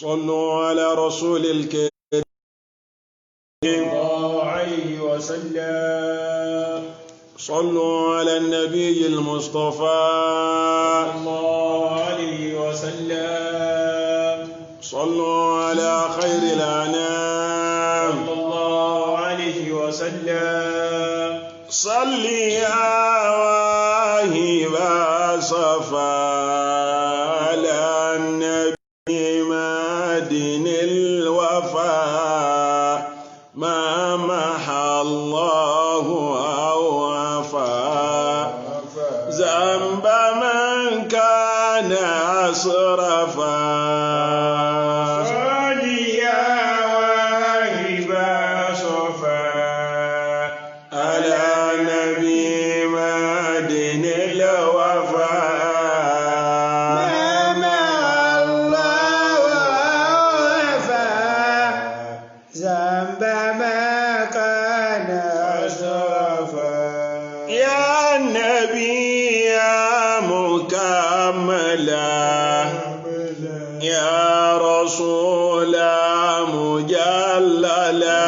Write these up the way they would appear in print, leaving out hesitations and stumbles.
صلوا على رسول الكريم الله عليه وسلم. صلوا على النبي المصطفى الله عليه وسلم. صلوا على خير الأنام الله عليه وسلم. صل يا واهب صفا على النبي مادن الوفا ما محى الله أو عفا ذنب من كان أسرفا يا نبي يا مكملا يا رسول مجللا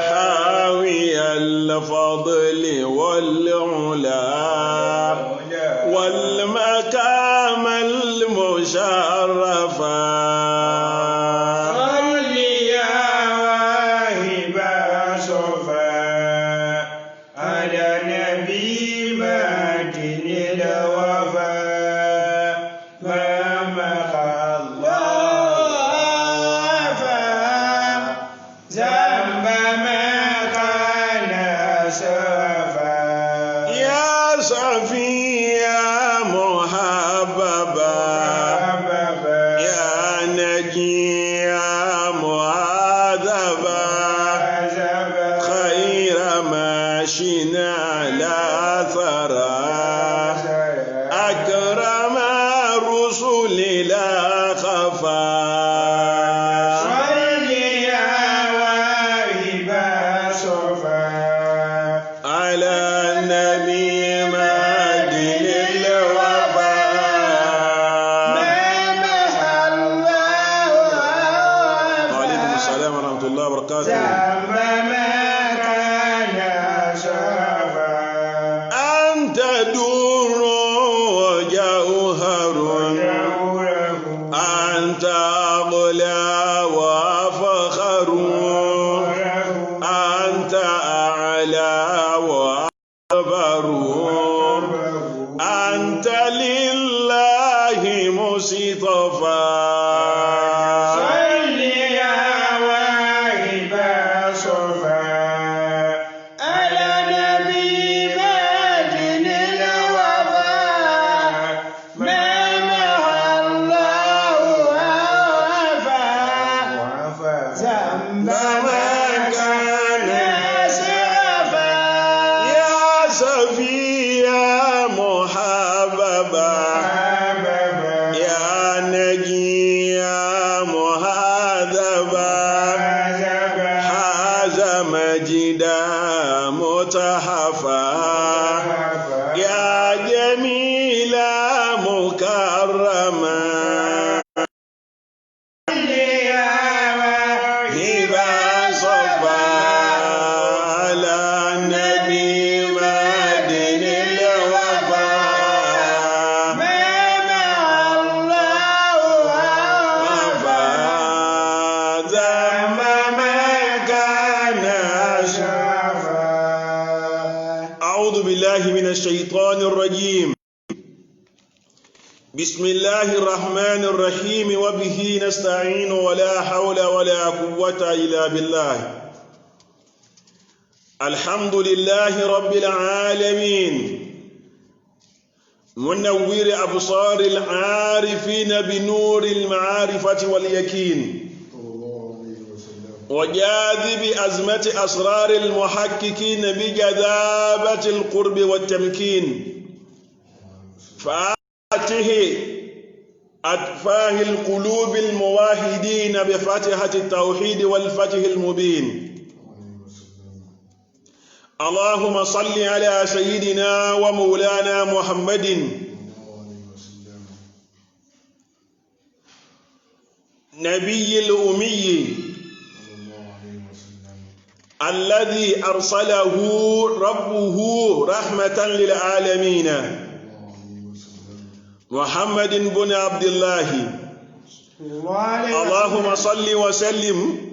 حاوي الفضل والعلا والمقام المشرفا الشيطان الرجيم. بسم الله الرحمن الرحيم وبه نستعين ولا حول ولا قوة إلا بالله. الحمد لله رب العالمين منور أبصار العارفين بنور المعارفة واليقين وجاذب أزمة أسرار المحققين بجذابة القرب والتمكين فآته أتفاه القلوب المواحدين بفتحة التوحيد والفتح المبين. اللهم صل على سيدنا ومولانا محمد نبي الأمي الذي أرسله ربه رحمة للعالمين محمد بن عبد الله اللهم صل وسلم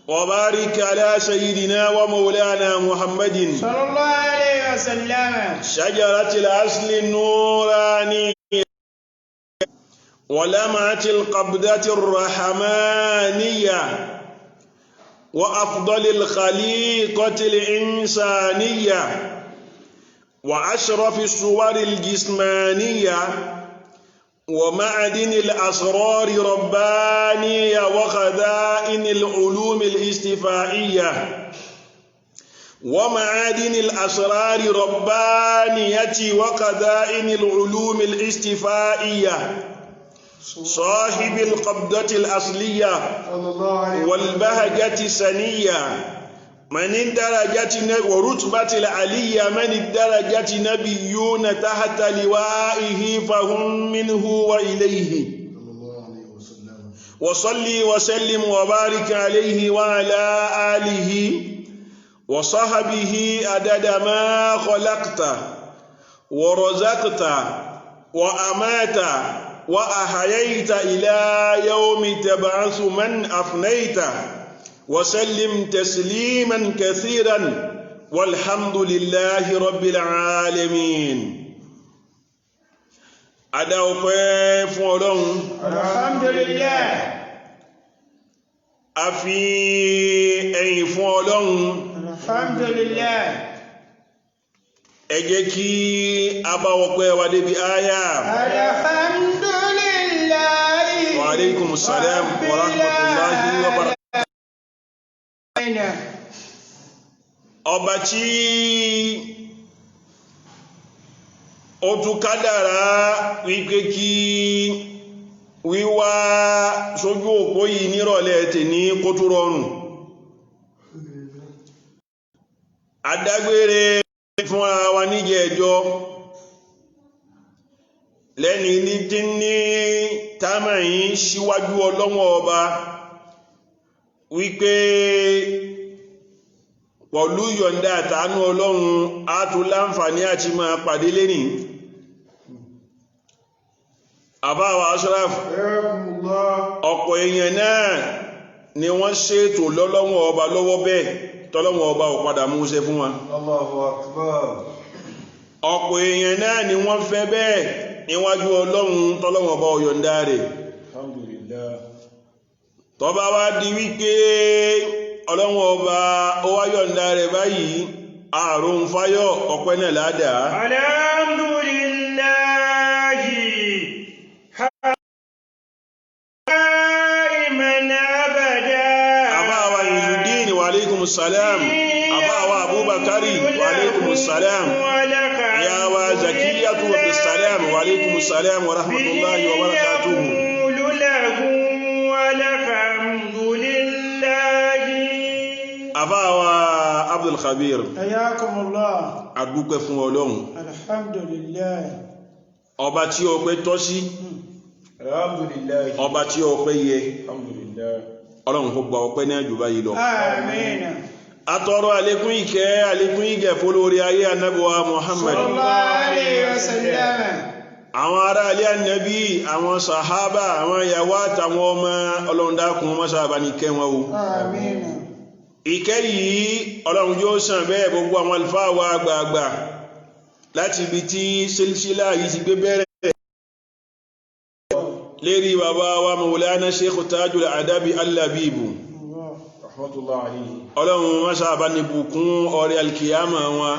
وبارك على سيدنا ومولانا محمد صلى الله عليه وسلم شجرة الأصل النوراني ولمعة القبضة الرحمانية وأفضل الخليقة الإنسانية وأشرف الصور الجسمانية ومعدن الأسرار ربانية وخزائن العلوم الاستفائية ومعادن الأسرار ربانية وخزائن العلوم الاستفائية صاحب القبضة الأصلية والبهجة السنية من الدرجة ورتبة العلية من الدرجة نبيون تحت لوائه فهم منه وإليه وصلي وسلم وبارك عليه وعلى آله وصحبه عدد ما خلقت ورزقت وأمات وأحييت إلى يوم تبعث من أفنيت وسلم تسليما كثيرا والحمد لله رب العالمين. أدعوكم فولون الحمد لله. أفي أي فولون الحمد لله. أجيكي أباوكم ودبي آية الحمد لله. وعليكم السلام ورحمة الله وبركاته. Ọba tí ó tún kádàrá wípé kí wíwá sójú òpó yìí nírọ̀lẹ́ tèní kó tó rọrùn. Adágbére fún ara wa níjẹ̀ẹ́jọ́ lẹ́ni ní tí ní táàmà yìí síwájú Ọlọ́hun Ọba wípé pọ̀lú yọ̀ǹda àtàánú Ọlọ́run á tún láǹfààní àti máa pàdé lẹ́nì. Àbáwà Ashraf ọ̀pọ̀ èèyàn náà ni wọ́n ṣètò lọ́lọ́hun Ọba lọ́wọ́ bẹ́ẹ̀ tọ́lọ́hun Ọba ò padà múṣẹ fún wa. Allahu Akbar. Ọ̀pọ̀ èèyàn náà ni wọ́n fẹ́ bẹ́ẹ̀ níwájú Ọlọ́run tọ́lọ́hun Ọba ò yọ̀ǹda rẹ̀. Alhamdulillah. Tó bá wá di wípé Ọlọ́run Ọba ó wá yọ̀ǹda rẹ̀ báyìí àrùn fáyọ̀ ọpẹ́ náà ládàá. Alhamdulillahi daiman abada. Àbáwa Izudeen wa alaikumus salam. Àbáwa Abubakari wa alaikumus salam. Ìyáwa Zakiyatu wa bisalam wa alaikumus salam wa rahmatullahi wa barakatuhu. Àbáwa Abdul Khabir. Ayakumullah. Adúpẹ́ fún Ọlọ́run. Alhamdulillah. Ọba tí ọpẹ́ tọ́ sí. Alhamdulillah. Ọba tí ọpẹ́ yẹ. Alhamdulillah. Ọlọ́run kó gba ọpẹ́ náà jù báyìí lọ. Àmín. Atọrọ àlékún ìkẹ́ àlékún ìgẹ̀ fólórí ayé Ànábì wa Muhammad. Sallallahu alayhi wa sallam. Àwọn ará ilé Ànábì, àwọn sàhábà, àwọn ìyàwó àtàwọn ọmọ Ọlọ́run dákun wọn sábà ní kẹ́ wọn o. Àmín. Ìkẹ́ yìí Ọlọ́run yóò sàn bẹ́ẹ̀ gbogbo àwọn àlùfáà wa àgbààgbà láti ibi tí sílsílà yìí ti gbé bẹ̀rẹ̀ lérí bàbá wa Maulana Sheikh Tajul Adabi Al-Labibu. Rahmatullahi alayhi. Ọlọ́run wọ́n sábà ní bùkún ọrẹ alkiyama wọn.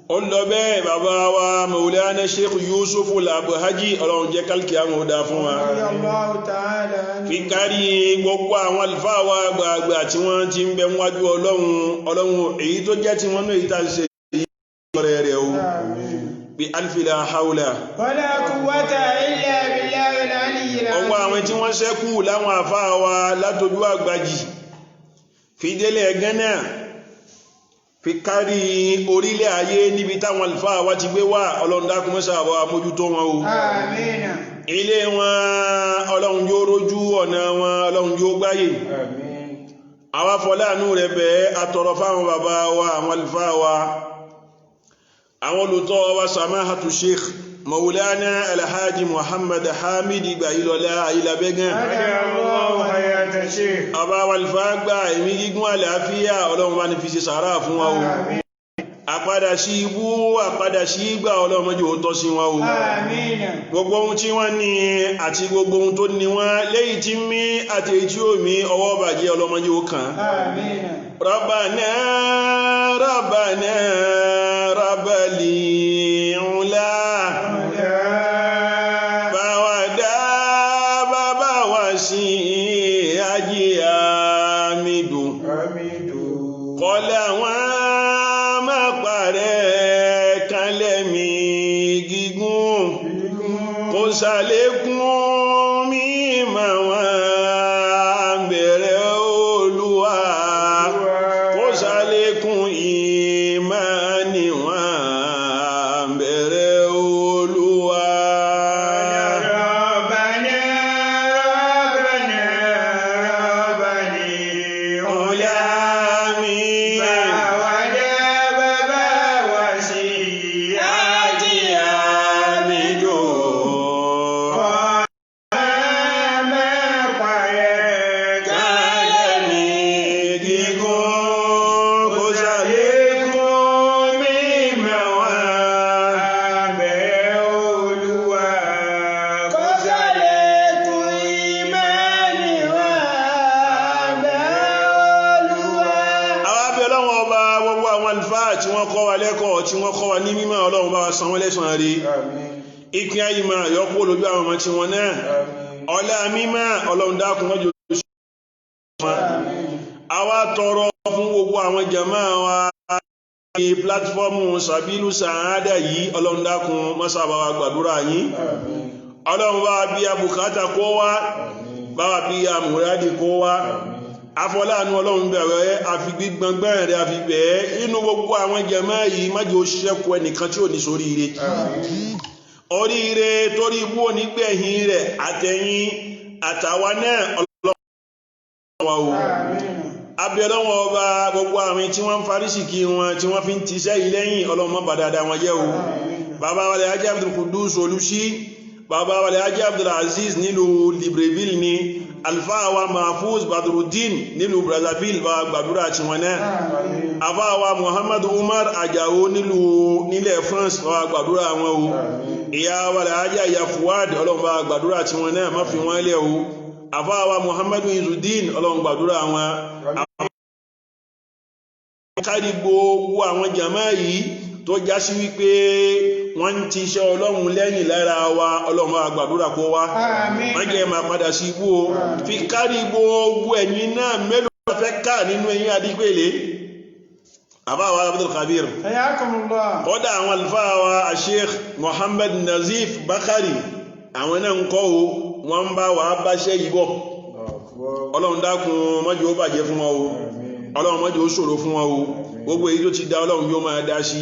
Ó lọ bẹ́ẹ̀ bàbá wa Maulana Sheikh Yusuf Al-Abhaji Ọlọ́run jẹ́ kálkiyama ó dá fún wa. Fi kárí gbogbo àwọn àlùfáà wa àgbààgbà tí wọ́n ti ń bẹ wájú Ọlọ́run èyí tó jẹ́ tí wọ́n náà ìta ṣe èyí ọ̀rẹ́ rẹ̀ o. Bí alfi la hawla wala quwwata illa billahi al-aliyyil azim. Ọwọ́ àwọn tí wọ́n ṣẹ́kù láwọn àfáà wa látojú àgbàjì fi délé ẹgẹ́ náà fi kárí orílẹ̀ ayé níbi táwọn àlùfáà wa ti gbé wá Ọlọ́run dákun mọ́sà àwọ̀ àmójútó wọn o. Àmín. Ilé wọn Ọlọ́run yóò rójú ọ̀nà jẹ́ ó gbáyé Àmín. àwa fọláàánú rẹ̀ bẹ́ẹ̀ atọrọ fáwọn bàbá wa àwọn àlùfáà wa àwọn olùtọ́ wa samahatu sheikh maulana alhaji muhammad hamid Ìgbàyílọ́lá Ayílabẹ́gàn Allahu hayata sheikh. àbá wa àlùfáà gba ẹ̀mí gígùn àlàáfíà ọlọ́run bá ní fi ṣe sàárà fún wa o Àmín. àpadà sí ibú àpadà sí ìgbà ọlọ́run má jẹ́ ó tọ́ sí wọn o Àmín. gbogbo ohun tí wọ́n ní àti gbogbo ohun tó ní wọ́n léyìí tí mí àti èyí tí ó mí ọwọ́ bàjẹ́ ọlọ́run má jẹ́ ó kàn Àmín. ربنا ربنا رب العلا فودا بابا وسي أجيامد قال وما قرأ كلمي gígùn kò ṣàlékún mímọ̀ wọn bẹ̀rẹ̀ Olúwa kò ṣàlékún ìmánì wọn bẹ̀rẹ̀ Olúwa. Rabbana Rabbana Rabbani Ulami Bawada baba wasi Ajiyamido Kálẹ̀mí gígùn kò ṣàlékún mímọ̀ wọn bẹ̀rẹ̀ Olúwa kó ṣàlékún ìmánì wa bẹ̀rẹ̀ Olúwa. àwọn abẹ́ ọlọ́run ọba gbogbo àwọn àlùfáà tí wọ́n kọ́ wa lẹ́kọ̀ọ́ tí wọ́n kọ́ wa ní mímọ̀ ọlọ́run bá wa san wọ́n lẹ́san rí ìpín ayé máa yọkú lójú àwọn ọmọ tí wọ́n náà ọlá mímọ̀ ọlọ́run dákun wọ́n jò àwa tọrọ fún gbogbo àwọn jàmá wa ní pílátífọ́ọ̀mù Sàbílù Sàádà yìí ọlọ́run dákun mọ́sàbá wa gbàdúrà yín ọlọ́run bá bí a bùkátà kó wá bá wa bí a mùrádì kó wá afọláàánú ọlọ́run bẹ̀rẹ̀ àfi gbígbọ́ngbọ́n rẹ̀ àfi bẹ̀ẹ́ inú gbogbo àwọn jàmá yìí má jẹ́ ó ṣẹ́kù ẹnìkan tí ò ní sóríire oríire torí ibú onígbẹ̀yìn rẹ̀ àtẹ̀yìn àtàwa náà ọlọ́run wa o abẹ́lọ́wọ́ ọba gbogbo àwọn tí wọ́n ń farísìkí wọn tí wọ́n fi ń tiṣẹ́ ilẹ́yìn ọlọ́run má bà dáadáa wọn jẹ́ o bàbá wa Alhaji Abdul Qudus Olúṣí bàbá wa Alhaji Abdul Aziz nílùú Libreville ni alfa wa Mahfuz Badruddin nílùú Brazzaville bá gbàdúrà tí wọn náà àbá wa Muhammad Umar Ajao nílẹ̀ France bá gbàdúrà wọn o ìyá wa Alhaji Aya Fuad ọlọ́run bá gbàdúrà tí wọn náà má fi wọ́n lẹ̀ o àbá wa Muhammad Izzuddin ọlọ́run gbàdúrà wọn kárí gbogbo àwọn jàmá yìí tó já sí wípé wọ́n ti ṣe ọlọ́run lẹ́yìn lára wa ọlọ́run bá gbàdúrà kó wá má jẹ́ máa padà sí ibú o fi kárí gbogbo ẹ̀yin náà mélòó fẹ́ ká nínú ẹ̀yin Adígbèlé àbáwa Abdul Kabir Hayyakumullah. kọ́dà àwọn àlùfáà wa Sheikh Muhammad Nazif Bakari àwọn náà ń kọ́ o wọ́n ń bá wa báṣẹ́ yìí bọ̀ ọlọ́run dákun má jẹ́ ó bàjẹ́ fún wọn o ọlọ́run má jẹ́ ó ṣòro fún wọn o gbogbo èyí tó ti dá ọlọ́run yóò máa dá sí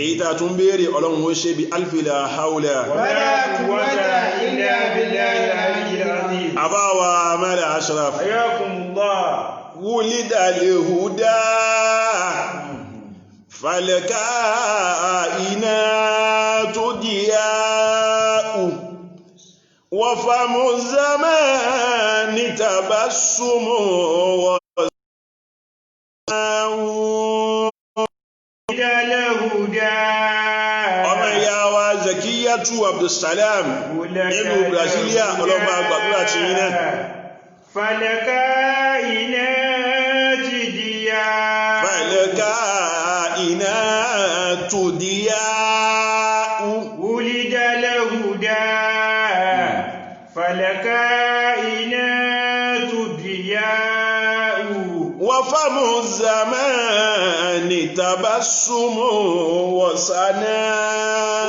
èyí tá a tún béèrè ọlọ́run ó ṣe bí alfila haula Wala quwwata illa billahi al-aliyyil azim. àbáwa Mala Ashraf Hayyakumullah. wulida lehuda falaka ina tó díyàú wọ́fàmù zamani tabassumu wọ́n ọmọ ìyá wa Zakiyatu Abdulsalam nínú Brasilia ọlọ́mọ àgbàdúrà ti yín náà Falaka iná ti díyà. falaka ina tó díyàú Wulida lahuda. Falaka iná ti díyà. وفم الزمان تبسم وسنا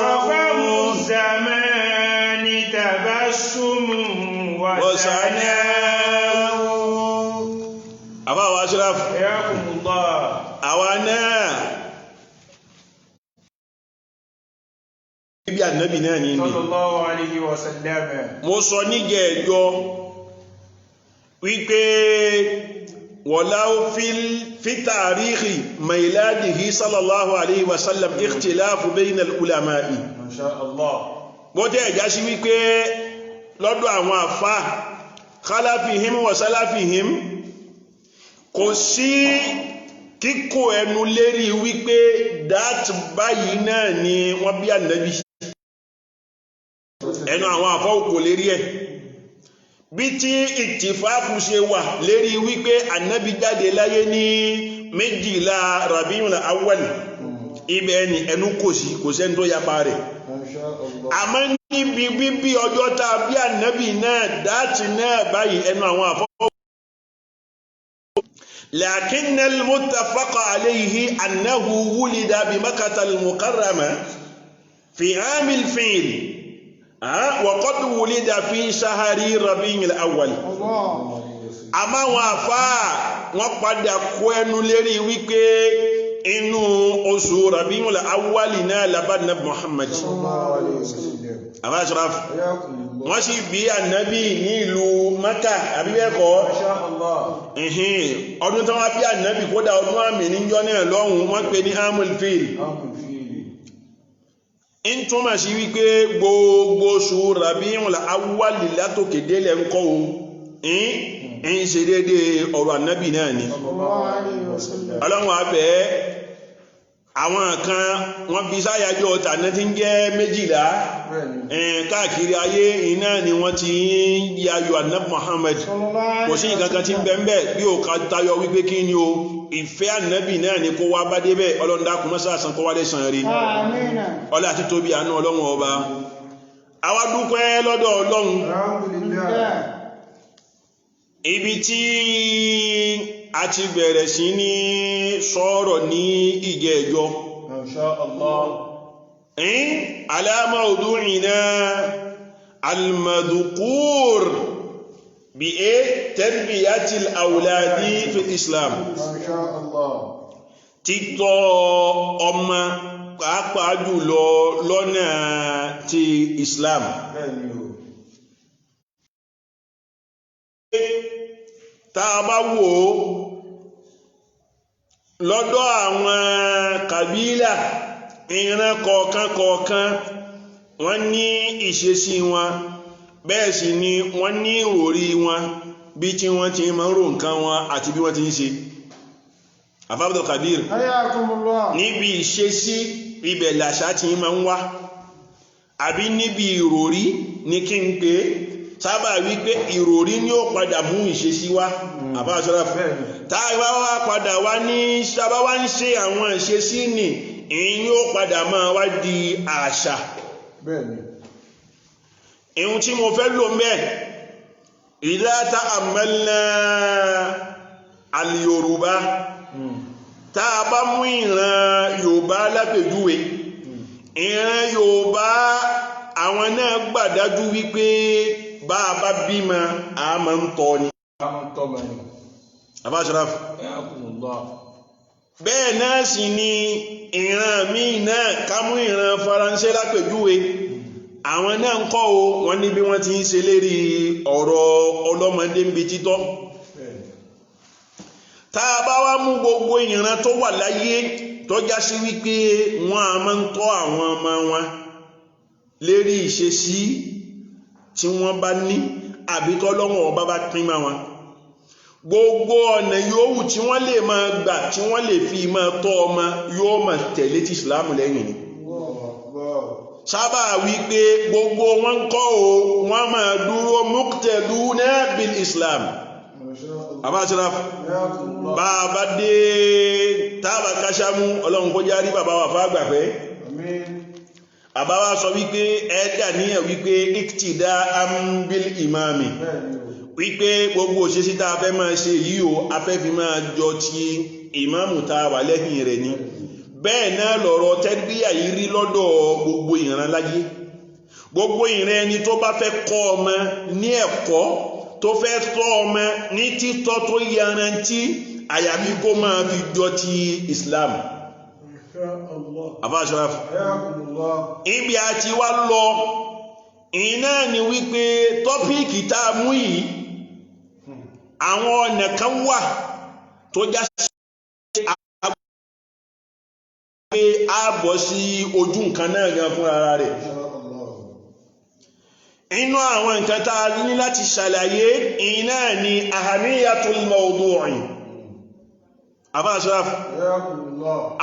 وفم الزمان تبسم وسنا. أبا أشرف حياكم الله. أوانا bí ànábì náà ní ní sallallahu alayhi wa sallam. mo sọ nígẹ̀ẹ́jọ́ wípé walau fi tarihi mailadihi sallallahu alaihi wasallam ikhtilafu bayna al-ulama'i Masha Allah. bó jẹ́ ìjá sí wípé lọ́dọ̀ àwọn àfá khalafihim wa salafihim kò sí kíkò ẹnu lérí wípé dat báyìí náà ni wọ́n bí Ànábì ẹnu àwọn àfá òkò lérí ẹ̀ bí tí ìtìfáàkù ṣe wà lérí wípé Ànábì jáde láyé ní 12 Rabiul Awwal ibẹ̀ ni ẹnu kò sẹ́ni tó yapa rẹ̀ àmọ́ níbi bíbí ọjọ́ tá a bí Ànábì náà dáàtì náà báyìí ẹnu àwọn àfọ́ لكن المتفق عليه أنه ولد بمكة المكرمة في عام الفيل وقد ولد في شهر ربيع الأول àmọ́ àwọn àfáà wọ́n padà kó ẹnu lérí wípé inú oṣù Rabiul Awwal náà labá Nabi Muhammad àbá Ashraf wọ́n sì bí Ànábì ní ìlú Maka àbíbẹ́ẹ̀kọ́ ọdún tó wá bí Ànábì kódà ọdún àmì níjọ́ náà lọ́hùn wọ́n pè ní amul fil in túnmà sí wípé gbogbo oṣù Rabiul Awwal látòkè délẹ̀ ń kọ́ ń ṣe dédé ọ̀rọ̀ Ànábì náà ni ọlọ́run abẹ́ àwọn kan wọ́n fi sáyájọ́ tàná tí ń jẹ́ 12 káàkiri ayé iná ni wọ́n ti ń yayọ̀ Ànábì Muhammad kò sí ìkankan tí ń bẹ̀m̀bẹ̀ bí ó ká tayọ wípé kí ni o ìfẹ́ Ànábì náà ni kó wá bá débẹ̀ ọlọ́run dákun mọ́ sáàsán kó wá lè sàn rí ọlá àti tóbi àánú ọlọ́run ọba àwa dúpẹ́ lọ́dọ̀ ọlọ́run ibi tí a ti bẹ̀rẹ̀ sí ní sọ̀rọ̀ ní ìjẹ́jọ́ Masha Allah. ala mawdu'ina al-madhkur bi tarbiyati al-awladi fi Islam Masha Allah. títọ́ ọmọ pàápàá jùlọ lọ́nà ti Islam tá a bá wò ó lọ́dọ̀ àwọn kàbílà ìran kọ̀ọ̀kan wọ́n ní ìṣesí wọn bẹ́ẹ̀ sì ni wọ́n ní ìròrí wọn bí tí wọ́n ti máa ń rò nǹkan wọn àti bí wọ́n ti ń ṣe Abdul Kabir níbi ìṣesí ibẹ̀ làṣà ti máa ń wá àbí níbi ìròrí ní kí n pé sábà wípé ìròrí ní ó padà mú ìṣesí wá àbá Ashraf táàbá wá padà wá ní sábà wá ń ṣe àwọn ìṣesí ní ìyí ó padà máa wá di àṣà ìhun tí mo fẹ́ lò mẹ́ idha ta'ammalna al-Yorùbá táàbá mú ìran Yorùbá lápèjúwe ìran Yorùbá àwọn náà gbàdájú wípé bá a bá bímọ a máa ń tọ́ ni Abba Ashraf bẹ́ẹ̀ náà sì ni ìran míì náà kámú ìran Faransé lápèjúwe àwọn náà ń kọ́ o wọ́n ní bí wọ́n ti ń ṣe lérí ọ̀rọ̀ ọlọ́mọdé ń bi títọ́ tá a bá wá mú gbogbo ìran tó wà láyé tó já sí wípé wọ́n a máa ń tọ́ àwọn ọmọ wọn lérí ìṣesí tí wọ́n bá ní àbí tọ́lọ́wọ́n ọba bá pín máa wọn gbogbo ọ̀nà yòówù tí wọ́n lè máa gbà tí wọ́n lè fi máa tọ́ ọmọ yóò máa tẹ̀lé ti Islam lẹ́yìn ni sábà wípé gbogbo wọn kọ́ o wọ́n máa dúró muqtaduna bil Islam Abba Ashraf bàbá dé tábà káṣámú ọlọ́run kó járí bàbá wà fágbà pẹ́ àbáwá sọ wípé ẹ̀dà níyàn wípé iktida ambil imami wípé gbogbo òṣèṣí tá a fẹ́ máa ṣe yìí o a fẹ́ fi máa jọ ti ìmáàmù tá a wà lẹ́yìn rẹ̀ ni bẹ́ẹ̀ náà lọ̀rọ̀ tẹ́gbíyà yìí rí lọ́dọ̀ gbogbo ìran láyé gbogbo ìran ẹni tó bá fẹ́ kọ́ ọmọ ní ẹ̀kọ́ tó fẹ́ tọ́ ọmọ ní títọ́ tó yarantí àyàbí kó máa fi jọ ti Islam Abba Ashraf ibi àti wá lọ iná ni wípé tọ́píìkì tá a mú yìí àwọn ọ̀nà kan wà tó já sí pé a bọ́ sí ojú nǹkan náà gan fún ara rẹ̀. inú àwọn nǹkan tá a ní láti ṣàlàyé iná ni ahamiyatul mawdu'i. Àbá Ashraf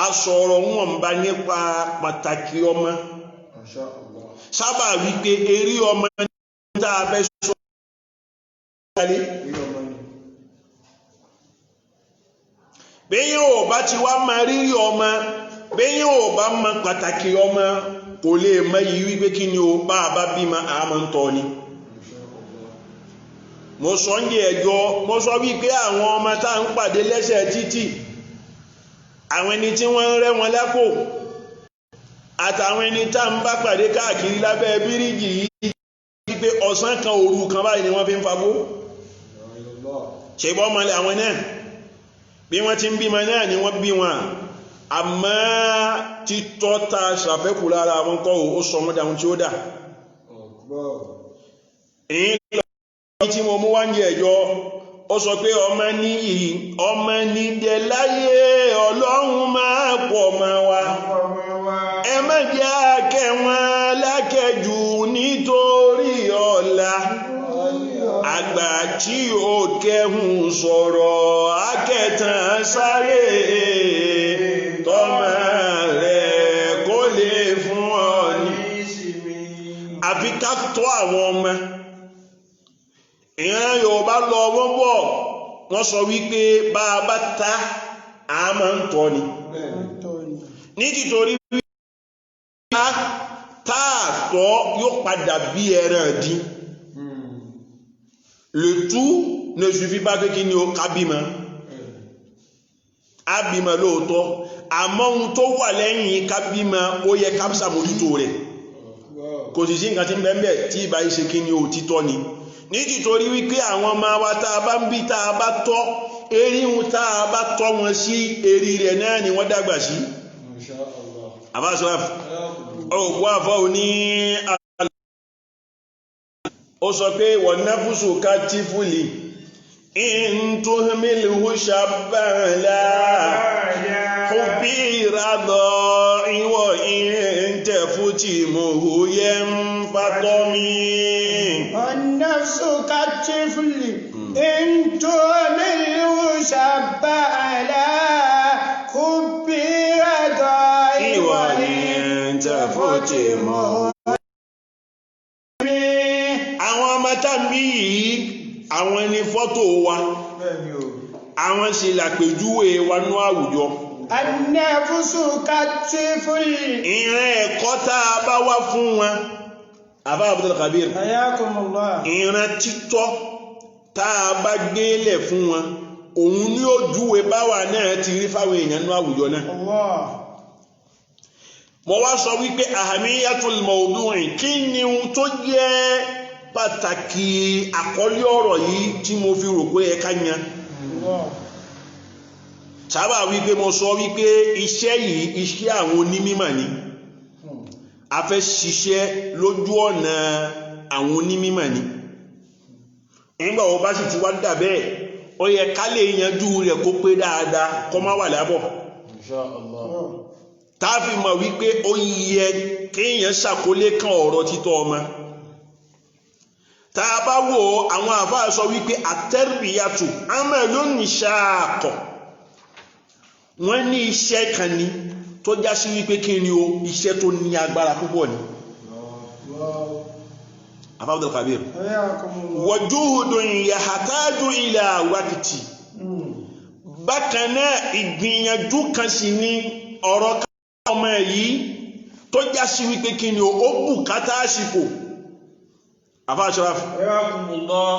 a sọ̀rọ̀ wọn bá nípa pàtàkì ọmọ. Sábà wípé eré ọmọ tá a fẹ́ sọ bẹ́yìn ò bá ti wá máa rírí ọmọ, bẹ́yìn ò bá máa pàtàkì ọmọ, kò lè mọ yìí wípé kí ni o bá a bá bímọ àmọ́ ń tọ́ ni. Mo sọ ń yẹ ẹjọ́, mo sọ wípé àwọn ọmọ tá ń pàdé lẹ́sẹ̀ títì, àwọn ẹni tí wọ́n ń rẹ́ wọn lápò àtàwọn ẹni tá ń bá pàdé káàkiri lábẹ́ bíríjì yìí wípé ọ̀sán kan òru kan báyìí ni wọ́n fi ń fagbó. Ṣe bọ́ mọ́lẹ̀ àwọn náà bí wọ́n ti ń bímọ náà ni wọ́n bí wọn, àmọ́ títọ́ ta ṣàfẹ́kù lára wọn kọ́ ó sọ wọ́n dáhùn tí ó dà. èyí lọ tí mo mú wá ń jẹ ẹjọ́, ó sọ pé ọmọ níyì ọmọ nídẹ láyé Ọlọ́run máa pọ̀ mọ́ wa, ẹ má jẹ́ akẹ́wọ̀n lákẹ́jù nítorí ọ̀la. Àgbà tí ó kẹ́hùn sọ̀rọ̀ akẹ́tàn sáré, tọ́mọ rẹ̀ kó lè fún ọ ní ìsinmi. Àfi ká tọ́ àwọn ọmọ. Ìran Yorùbá lọ wọ́n bọ̀, wọ́n sọ wípé bá a bá ta a máa ń tọ́ ni. Ní títorí wípé táàtọ́ yóò padà bí ẹran dín. Le tout ne suffit pas que kí ni o ká bímọ. A bímọ lóòótọ́, àmọ́ ohun tó wà lẹ́yìn ká bímọ ó yẹ ká ṣàmójútó rẹ̀. Kò sì sí nǹkan tí ń bẹ́ẹ̀ tí ìbá yìí ṣe kí ni o títọ́ ni. Ní títorí wípé àwọn ọmọ wa tá a bá ń bí tá a bá tọ́, eríhun tá a bá tọ́ wọn sí erí rẹ̀ náà ni wọ́n dàgbà sí. Àbá Ashraf ọ̀pọ̀ àfọ́ òní ó sọ pé wọ́n náfúsù ká tí fúlì in tó mílùú ṣàbàlá kò bí ìrádọ́ ìwọ̀ in tẹ̀fú tí mo yẹ ń fatọ́ mi. wọ́n náfúsù ká tí fúlì in tó mílùú ṣàbàlá kò bí ìrádọ́ ìwọ̀ in tẹ̀fú tí mo tàbí yìí àwọn ẹni fọ́tò wa, àwọn sì làpèjúwe wa ní àwùjọ. An-nafsu kat-tifli. Ìran ẹ̀kọ́ tá a bá wá fún wọn, Àbá Abdul Kabir, Ayakumullah. Ìran títọ́ tá a bá gbélẹ̀ fún wọn, òun ní ojúwe báwa náà ti rí fáwọn èèyàn ní àwùjọ náà. Mo wá sọ wípé ahamiyatul mawdu'i, kí ni ohun tó jẹ́ pàtàkì àkọlé ọ̀rọ̀ yìí tí mo fi rò pé ẹka yan. Sábà wípé mo sọ wípé iṣẹ́ yìí iṣẹ́ àwọn onímímọ̀ ni. A fẹ́ ṣiṣẹ́ lójú ọ̀nà àwọn onímímọ̀ ni. Nígbà wo bá sì ti wá dà bẹ́ẹ̀, ó yẹ ká lè yanjú rẹ̀ kó pé dáadáa kó má wà lábọ̀. Tá a fi mọ̀ wípé ó yẹ kéèyàn ṣàkólé kan ọ̀rọ̀ títọ́ ọmọ. Tá a bá wo àwọn àfáà sọ wípé àtẹ́rìyàtù amalun shaq, wọ́n ní iṣẹ́ kan ní tó já sí wípé kí ni o iṣẹ́ tó ní agbára púpọ̀ ni. Àbá Abdul Kabir, wa juhdun yahtaju ila waqti, bákan náà ìgbìyànjú kan sì ní ọ̀rọ̀ kan ọmọ yìí tó já sí wípé kí ni o ó bùkátà àsìkò. Àbá Ashraf,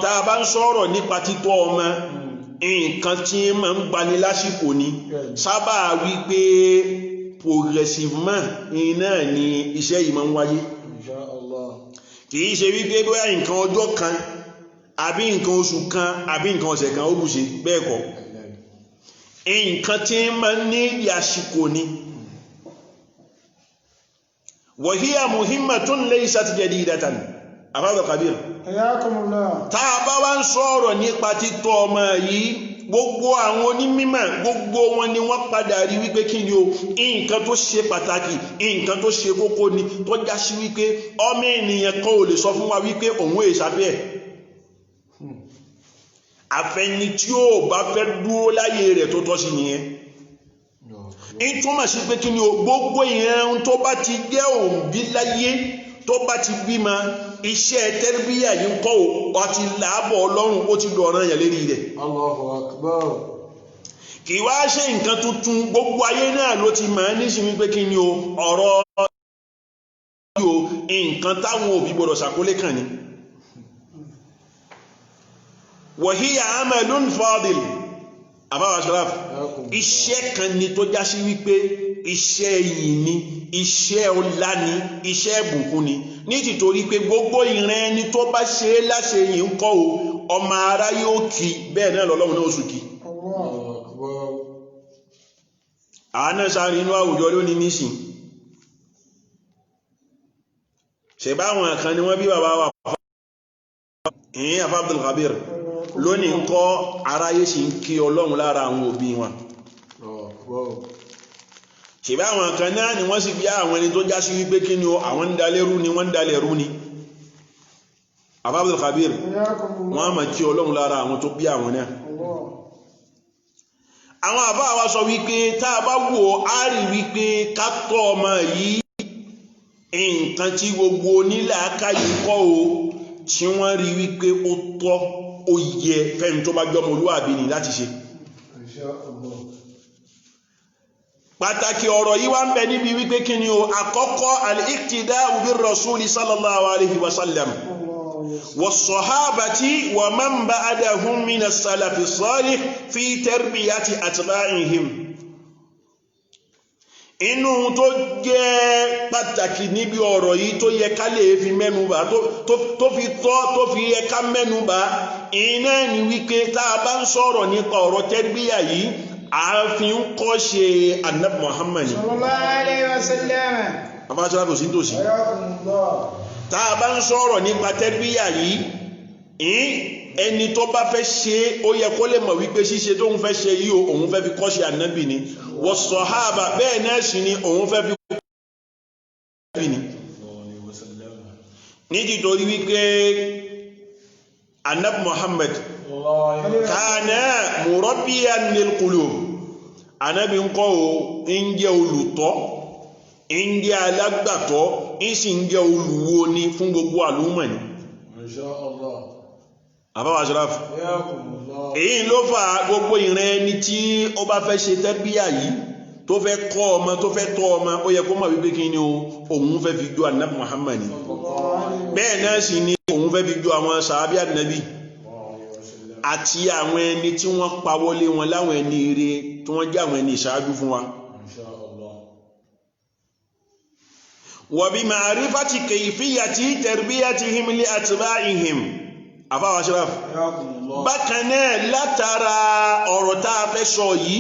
tá a bá ń sọ̀rọ̀ nípa títọ́ ọmọ, nǹkan tí máa ń gbani lásìkò ni. Sábà wípé progressivement iná ni iṣẹ́ yìí máa ń wáyé. Kìí ṣe wípé bóyá nǹkan ọjọ́ kan àbí nǹkan oṣù kan àbí nǹkan ọ̀sẹ̀ kan ó bù ṣe, bẹ́ẹ̀ kọ́. Nǹkan tí máa ń ní àsìkò ni. Wa hiya muhimmatun laysat jadidatan. Abdul Kabir Ayakumullah. tá a bá wá ń sọ̀rọ̀ nípa títọ́ ọmọ yìí gbogbo àwọn onímọ̀ gbogbo wọn ni wọ́n padà rí wípé kí ni o nǹkan tó ṣe pàtàkì nǹkan tó ṣe kókó ni tó já sí wípé ọmọ ènìyàn kan ò lè sọ fún wa wípé òun èsàbẹ́ ẹ̀ àfẹni tí ó bá fẹ́ dúró láyé rẹ̀ tó tọ́ sí nìyẹn ìtumọ̀ sí pé kí ni o gbogbo ìran tó bá ti jẹ́ òǹbí láyé tó bá ti bímọ iṣẹ́ tẹ́rbíyà yìí ń kọ́ ọ ti làábọ̀ ọlọ́run ó ti dọ̀ràn yẹn lérí rẹ̀. Allahu Akbar. kì í wá ṣe nǹkan tuntun gbogbo ayé náà ló ti máa níṣìí pé kí ni o ọ̀rọ̀ nǹkan táwọn òbí gbọdọ̀ ṣàkólé kàn ní. wàhíyà amalun fadil àbáwá Ashraf iṣẹ́ kan ni tó já sí wípé iṣẹ́ yìí ni iṣẹ́ ọlá ni iṣẹ́ ìbùkún ni ní tìtorí pé gbogbo ìran ẹni tó bá ṣe é láṣẹ yìí ń kọ́ o ọmọ ara yóò kí bẹ́ẹ̀ náà lọ́lọ́run náà oṣù kí. àwọn náà sáré inú àwùjọ lónìí nísìn ṣe báwọn kan ni wọ́n bí bàbá wa ìyẹn àfá Abdul Kabir lónìí ń kọ́ aráyé sì ń kí ọlọ́run lára àwọn òbí wọn ṣèbá àwọn kan náà ni wọ́n sì bí àwọn ẹni tó já sí wípé kí ni o àwọn ń dalẹ́rú ni wọ́n ń dalẹ́rú ni àfá Abdul Kabir wọ́n á máa kí ọlọ́run lára àwọn tó bí àwọn náà. àwọn àbá wa sọ wípé tá a bá wò á rí wípé ká tọ́ ọmọ yìí nǹkan tí gbogbo onílàákàyè kọ́ o tí wọ́n rí wípé ó tọ́ ó yẹ fẹ́ni tó bá jọmọ olúwàbí ni láti ṣe. pàtàkì ọ̀rọ̀ yìí wá ń bẹ níbi wípé kí ni o àkọ́kọ́ al-iqtida'u bir-rasuli sallallahu alayhi wa sallam was-sahabati wa man ba'dahum min as-salafi as-salih fi tarbiyati atba'ihim. inú tó jẹ́ pàtàkì níbi ọ̀rọ̀ yìí tó yẹ ká lè fi mẹ́nubà tó fi tọ́ tó fi yẹ ká mẹ́nubà iná ni wípé tá a bá ń sọ̀rọ̀ nípa ọ̀rọ̀ tẹ́rbíyà yìí ààfin kọ́ ṣe Ànábì Muhammad sallallahu alayhi wa sallam. afáṣọ́lá kò sí tòsí tá a bá ń sọ̀rọ̀ nípa tẹ́rbíyà yìí ẹni tó bá fẹ́ ṣe ó yẹ kó lè mọ̀ wípé ṣíṣe tó ń fẹ́ ṣe yìí òun fẹ́ fi kọ́ ṣe Ànábì ni wọ́n sàhábà bẹ́ẹ̀ náà sì ni òun fẹ́ fi kọ́ ṣe Ànábì ni nítorí wípé Ànábì Muhammad kana murabbiyan lil qulub Ànábì ń kọ́ o ń jẹ́ olùtọ́ ń jẹ́ alágbàtọ́ ń sì ń jẹ́ olùwo ni fún gbogbo àlùmọ̀ ni. àbáwá Ashraf èyí ló fà gbogbo ìran ẹni tí ó bá fẹ́ ṣe tẹ́rbíyà yìí tó fẹ́ kọ́ ọmọ tó fẹ́ tọ́ ọmọ ó yẹ kó mọ̀ wípé kí ni o òun fẹ́ fi jọ Ànábì Muhammad ni bẹ́ẹ̀ náà sì ni òun fẹ́ fi jọ àwọn sàhábí Ànábì àti àwọn ẹni tí wọ́n pawọ́lé wọn láwọn ẹni ire tí wọ́n jẹ́ àwọn ẹni ìṣáájú fún wa. wa bi ma'rifati kayfiyati tarbiyatihim li atba'ihim àfáwà Ashraf bákan náà látara ọ̀rọ̀ tá a fẹ́ sọ yìí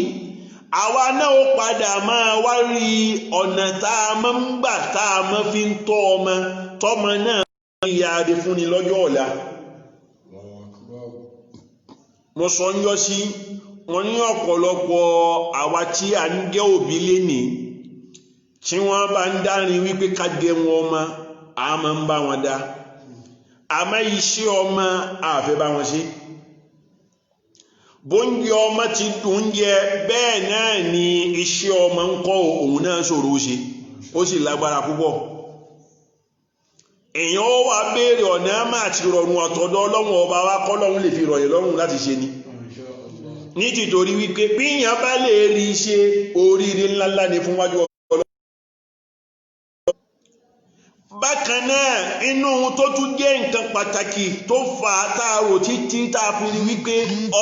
àwa náà ó padà máa wá rí ọ̀nà tá a máa ń gbà tá a máa fi ń tọ́ ọmọ tọ́mọ náà ìyá rẹ̀ fún ni lọ́jọ́ ọ̀la. mo sọ ń yọ sí wọn ní ọ̀pọ̀lọpọ̀ àwa tí a ń jẹ́ òbí lénìí tí wọ́n bá ń dárin wípé ká gé wọn ọmọ a máa ń bá wọn dá àmọ́ iṣẹ́ ọmọ àfẹ́ bá wọn ṣe bóúnjẹ ọmọ ti dùn jẹ bẹ́ẹ̀ náà ni iṣẹ́ ọmọ ń kọ́ òun náà ṣòro ṣe ó sì lágbára púpọ̀ èèyàn ó wá béèrè ọ̀nà àmà àti rọrùn ọ̀tọ̀dọ̀ ọlọ́run ọba wa kọ́lọ́run lè fi rọ̀yẹ̀ lọ́rùn láti ṣe ni ní tìtorí wípé bí èèyàn bá lè rí ṣe oríire ńláńlá ni fún wájú ọlọ́run. bákan náà inú tó tún jẹ́ nǹkan pàtàkì tó fà á tá a rò títí tá a fi rí wípé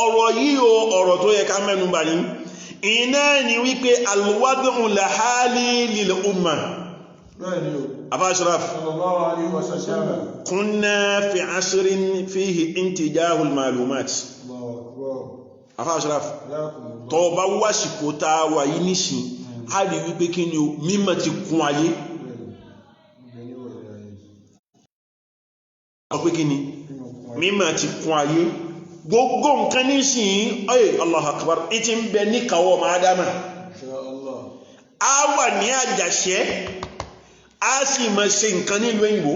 ọ̀rọ̀ yìí o ọ̀rọ̀ tó yẹ ká mẹ́nu bà ní iná ni wípé alwad'u lahali lil umma. Abba Ashraf kunna fi asrin fihi intijahu al-malumat. Abba Ashraf tó bá wásìkò tá a wà yìí nísìn a rí wípé kí ni o mímọ̀ ti kún ayé. ọpẹ́ kíni mímọ̀ ti kún ayé gbogbo nǹkan nísìn Allahu Akbar ìtì ń bẹ ní kàwọ́ ọmọ Ádámà a wà ní àjàṣẹ́ a sì mọ̀ ṣe nǹkan nílùú òyìnbó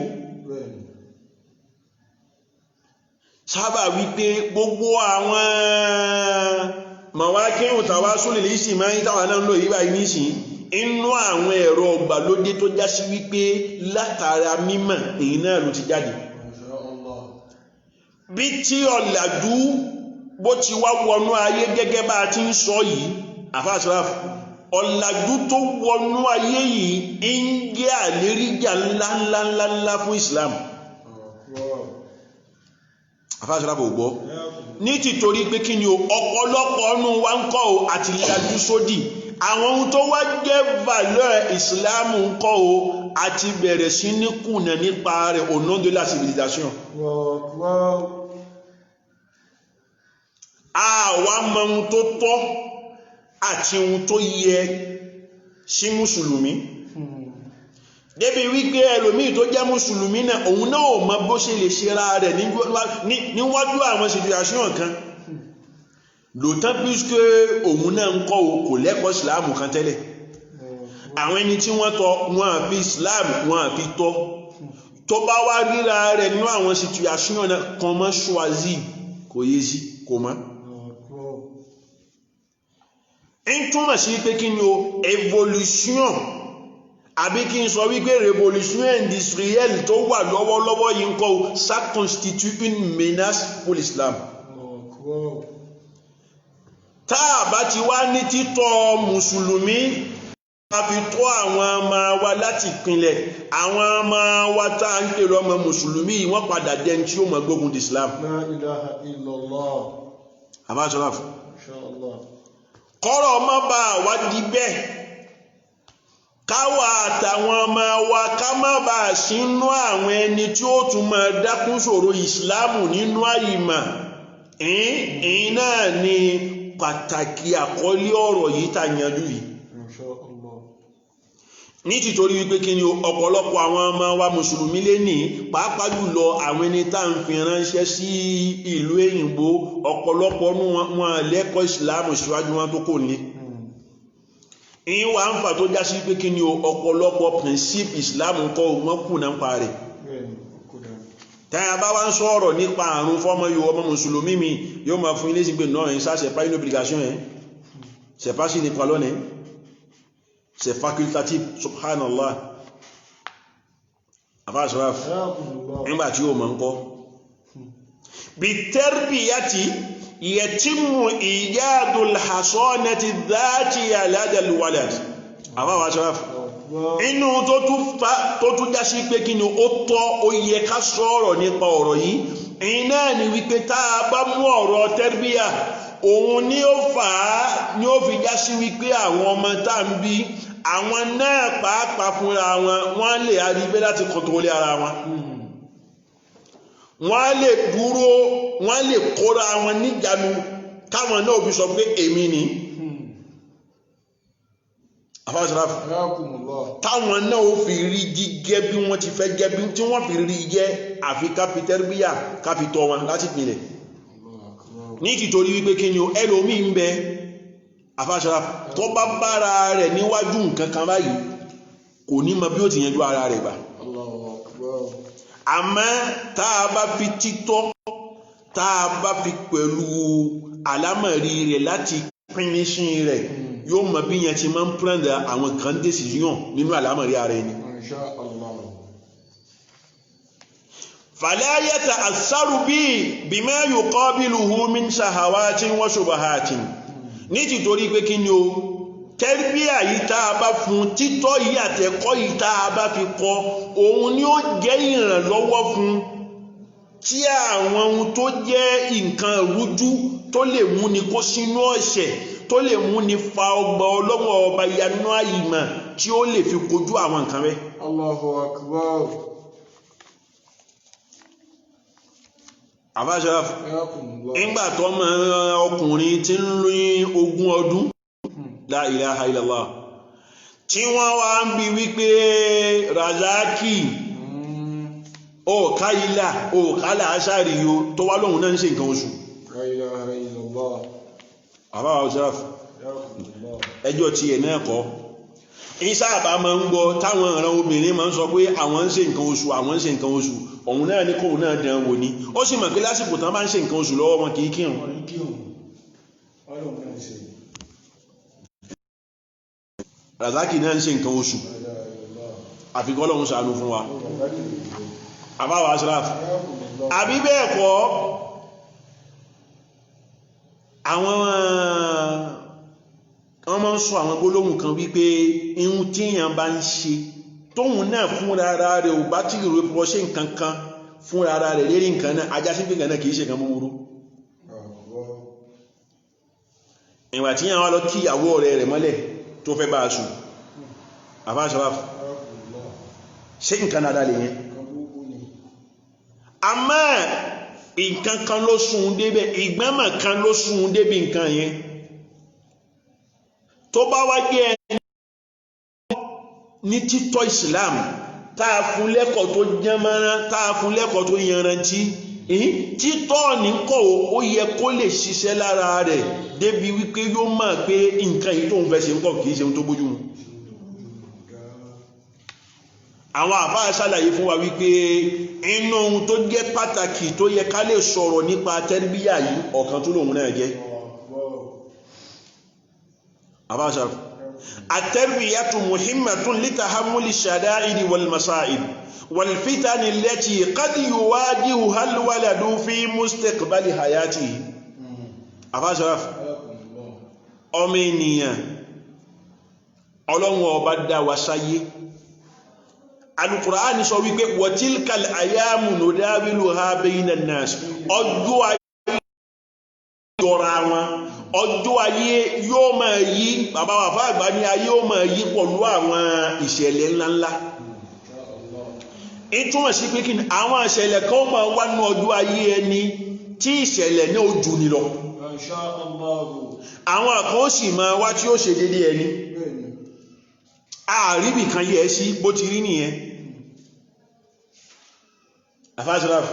sábà wípé gbogbo àwọn màwákẹ́hùn tàwa sólè lè sì máa ń tàwà náà lò yíba nísìn inú àwọn ẹ̀rọ ọgbàlódé tó já sí wípé látara mímọ̀ èyí náà ló ti jáde bí tí ọ̀làjú bó ti wá wọnú ayé gẹ́gẹ́ bá ti ń sọ yìí àfáàsọ́ráf ọ̀làjú tó wọnú ayé yìí ń jẹ́ àléríjà ńláńláńlá fún Islam àfáàsọ́ráf ò gbọ́ ní tìtorí pé kí ni o ọ̀pọ̀lọpọ̀ ọ̀nù wa ń kọ́ o àti ìlàjú sódì àwọn ohun tó wá jẹ́ valeur Islam ń kọ́ o àti bẹ̀rẹ̀ sí ní kùnà nípa rẹ̀ au nom de la civilisation. Àwa mọ ohun tó tọ́ àti ohun tó yẹ sí mùsùlùmí débi wípé ẹlòmíì tó jẹ́ mùsùlùmí náà òun náà ò mọ bó ṣe lè ṣe ra rẹ̀ níwájú àwọn situation kan lòtán puisque òun náà ń kọ́ kò lẹ́kọ̀ọ́ Islam kan tẹ́lẹ̀ àwọn ẹni tí wọ́n tọ́ wọn àfi Islam wọn àfi tọ́ tó bá wá ríra rẹ̀ nínú àwọn situation náà kan mọ́ ṣwazí kò yé sí kò mọ́ ń túnmọ̀ sí pé kí ni o evolution àbí kí n sọ wípé révolution industrielle tó wà lọ́wọ́lọ́wọ́ yìí ń kọ́ ça constitue une menace pour l'Islam tá a bá ti wá ní títọ́ mùsùlùmí a fi tọ́ àwọn ọmọ wa láti pinlẹ̀ àwọn ọmọ wa tá a ń pè lọ́mọ mùsùlùmí wọ́n padà dẹni tí ó mọ̀ gbógun di Islam. La ilaha illallah. àbáṣọ́lá fún. kọ́rọ̀ ọmọ bá wa di bẹ́ẹ̀ káwa àtàwọn ọmọ wa ká má bá a sínú àwọn ẹni tí ó tún máa dákún ṣòro ìsìláàmù nínú àyìmá ẹ̀yìn náà ni pàtàkì àkọlé ọ̀rọ̀ yìí tà yanjú yìí ní títorí wípé kí ni ọ̀pọ̀lọpọ̀ àwọn ọmọ wa mùsùlùmí lé ní pàápàá jùlọ àwọn ẹni tá ń fi ránṣẹ́ sí ìlú èyìnbó ọ̀pọ̀lọpọ̀ wọn lẹ́kọ̀ọ́ ìsìláàmù síwájú wọn tó kò ní ìwà ń fà tó já sí pé kí ni ọ̀pọ̀lọpọ̀ principe Islam kọ́ wọ́n kù náà ń pa rẹ̀ táyà bá wá ń sọ̀rọ̀ nípa àrùn fọ́mọ yóò ọmọ mùsùlùmí mi yóò máa fún ilé sí pé náà ça c'est pas une obligation c'est pas sine qua non c'est facultatif subhanallah afáàsọ́ráf nígbà tí yóò máa ń kọ́ bí tarbiyati yẹtímù ìyádùl hasọ́nẹ́tì dáàtì aládàl walad àbáwá sọ́rọ̀ inú tó tún já sí pé kí ni ó tọ́ ó yẹ ká sọ̀rọ̀ nípa ọ̀rọ̀ yìí iná ni wípé tá a bá mú ọ̀rọ̀ tẹ́rbíyà òun ni ó fà á ni ó fi já sí wípé àwọn ọmọ tá ń bí àwọn náà pàápàá fúnra wọ́n lè arígbé láti kọ̀tọ̀lé ara wọn wọ́n lè dúró wọ́n lè kóra wọn níjànú káwọn náà fi sọ pé èmi ni afásíráfù táwọn náà fi rí jíjẹ́ bí wọ́n ti fẹ́ jẹ́ bí tí wọ́n fi rí jẹ́ àfi kápítẹ́rbíyà kápítọ́ wọn láti pìlẹ̀ ní títorí wípé kí ni o ẹlòmí ń bẹ afásíráfù tó bá bára rẹ̀ níwájú nǹkan kan báyìí kò ní mọ bí ó ti yanjú ara rẹ̀ gbà àmọ́ tá a bá fi títọ́ tá a bá fi pẹ̀lú àlámọ̀rí rẹ̀ láti pínísìn rẹ̀ yóò mọ̀ bí yẹn ti máa ń prendre àwọn grand décision nínú àlámọ̀rí ara ẹni. fala yata'assaru bima yuqabiluhu min shahawatin wa shubahatin ní títorí pé kí ni o tẹ́rbíà yìí tá a bá fún títọ́ yìí àtẹ̀kọ́ yìí tá a bá fi kọ́ òun ni ó jẹ́ ìrànlọ́wọ́ fún tí àwọn ohun tó jẹ́ nǹkan rújú tó lè mú ni kó sínú ọ̀ṣẹ̀ tó lè mú ni fa ọgbà ọlọ́wọ́ ọba ìyanu àyìmọ̀ tí ó lè fi kojú àwọn nǹkan rẹ̀. Allahu Akbar. àbáṣọ́ nígbà tó mọ ọkùnrin tí ń rí 20 ọdún la ilaha illallah tí wọ́n wá ń bi wípé Razaki ó ká ilá ó kálà aṣáàrí yóò tó wá lóhun náà ń ṣe nǹkan oṣù La ilaha illallah. àbáwá ọ̀sáàf ẹjọ́ ti ẹ̀ náà kọ́ ìsáàbà máa ń gbọ́ táwọn ọ̀ràn obìnrin máa ń sọ pé àwọn ń ṣe nǹkan oṣù àwọn ń ṣe nǹkan oṣù òun náà ní kóun náà dán wò ní ó sì mọ̀ pé lásìkò tán bá ń ṣe nǹkan oṣù lọ́wọ́ wọn kì í kírun Razaki náà ń ṣe nǹkan oṣù àfikọ́ lọ́hun ṣàánú fún wa àbáwá Ashraf àbí bẹ́ẹ̀ kọ́ àwọn máa ń sọ àwọn gbólóhùn kan wípé ihun tí èèyàn bá ń ṣe tóhun náà fúnra ara rẹ̀ ò bá tí ìrò pọ̀ ṣe nǹkan kan fúnra ara rẹ̀ lérí nǹkan náà ajá sí pé nǹkan náà kìí ṣe kan búburú ìwà tí yàn wá lọ kí ìyàwó ọ̀rẹ́ rẹ̀ mọ́lẹ̀ tó fẹ́ bá a sùn àbá Ashraf ṣe nǹkan náà lè yẹn àmọ́ nǹkan kan ló sún débẹ̀ ìgbẹ́mọ̀ kan ló sún débi nǹkan yẹn tó bá wá jẹ́ ẹni ní títọ́ Islam táa fún lẹ́kọ̀ọ́ tó jẹ́mọ́rán táa fún lẹ́kọ̀ọ́ tó yanrantí títọ́ ní kọ́ ó yẹ kó lè ṣiṣẹ́ lára rẹ̀ débi wípé yóò mọ̀ pé nǹkan yìí tó ń fẹ́ ṣe ń kọ́ kìí ṣe tó bójú mu àwọn àfáà ṣàlàyé fún wa wípé inú ohun tó jẹ́ pàtàkì tó yẹ ká lè sọ̀rọ̀ nípa tẹ́rbíyà yìí ọ̀kan tó lòun náà jẹ́ àbáṣà التربية مهمة لتحمل الشدائد والمصائب والفتن التي قد يواجهها الولد في مستقبل حياته àbáṣà ọmọ ènìyàn Ọlọ́run ọba dá wa sáyé Al-Qur'an sọ wípé watilkal ayamu nudawiluha bayna an-nas ọjọ́ ayé yọra wọn ọjọ́ ayé yóò máa yí bàbá wà fún àgbà ní ayé yóò máa yí pọ̀lú àwọn ìṣẹ̀lẹ̀ ńláńlá ìtumọ̀ sí pé kí ni àwọn ìṣẹ̀lẹ̀ kan máa wá ní ọjọ́ ayé ẹni tí ìṣẹ̀lẹ̀ ní ojú ni lọ àwọn kan ó sì máa wá tí ó ṣe dédé ẹni àríbì kan yẹ sí bó ti rí nìyẹn Ashraf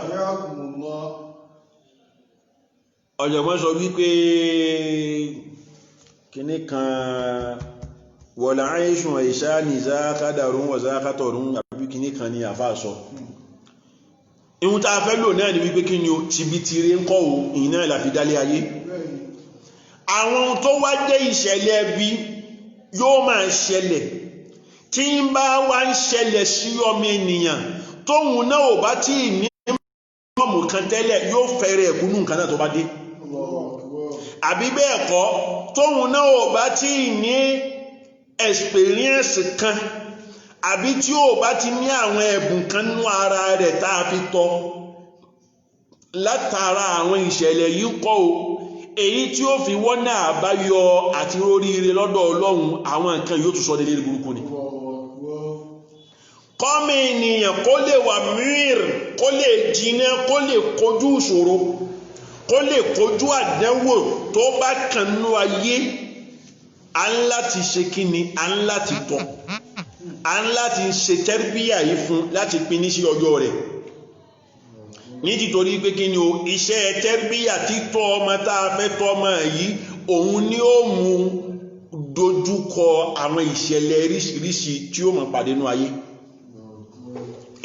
ọ̀jọ̀gbọ́n sọ wípé kìní kan wọ̀lá àìṣùn àìṣà ní zákádàrún wọ̀ zákátọ̀rún àbí kìní kan ní àfáà sọ ihun tàà fẹ́ lò náà ni wípé kí ni o ti bí ti rí ń kọ́ o ìyìn náà láfi dálé ayé àwọn tó wá jẹ́ ìṣẹ̀lẹ̀ bí yóò máa ṣẹlẹ̀ tí ń bá wá ń ṣẹlẹ̀ sí ọmọ ènìyàn tóhun náà ò bá tí ní ọmọ kan tẹ́lẹ̀ yóò fẹ́rẹ̀ ẹ̀kúnnù nǹkan náà tó bá dé àbí bẹ́ẹ̀ kọ́ tóhun náà ò bá tí ní experience kan àbí tí ò bá ti ní àwọn ẹ̀bùn kan nínú ara rẹ̀ tá a fi tọ́ látara àwọn ìṣẹ̀lẹ̀ yìí kọ́ o èyí tí ó fi wọ́n náà bá yọ àti oríire lọ́dọ̀ Ọlọ́run àwọn nǹkan yóò tún sọ délé burúkú ni kọ́mí ènìyàn kó lè wà mìír kó lè jìnà kó lè kojú ìṣòro kó lè kojú àdánwò tó bá kànú ayé a ń láti ṣe kí ni a ń láti tọ́ a ń láti ṣe tẹ́rbíyà yìí fún láti pín ní sí ọjọ́ rẹ̀ ní títorí pé kí ni o iṣẹ́ tẹ́rbíyà títọ́ ọmọ tá a fẹ́ tọ́ ọmọ yìí òun ni ó mú dojúkọ àwọn ìṣẹ̀lẹ̀ oríṣiríṣi tí ó mọ̀ pàdé nú ayé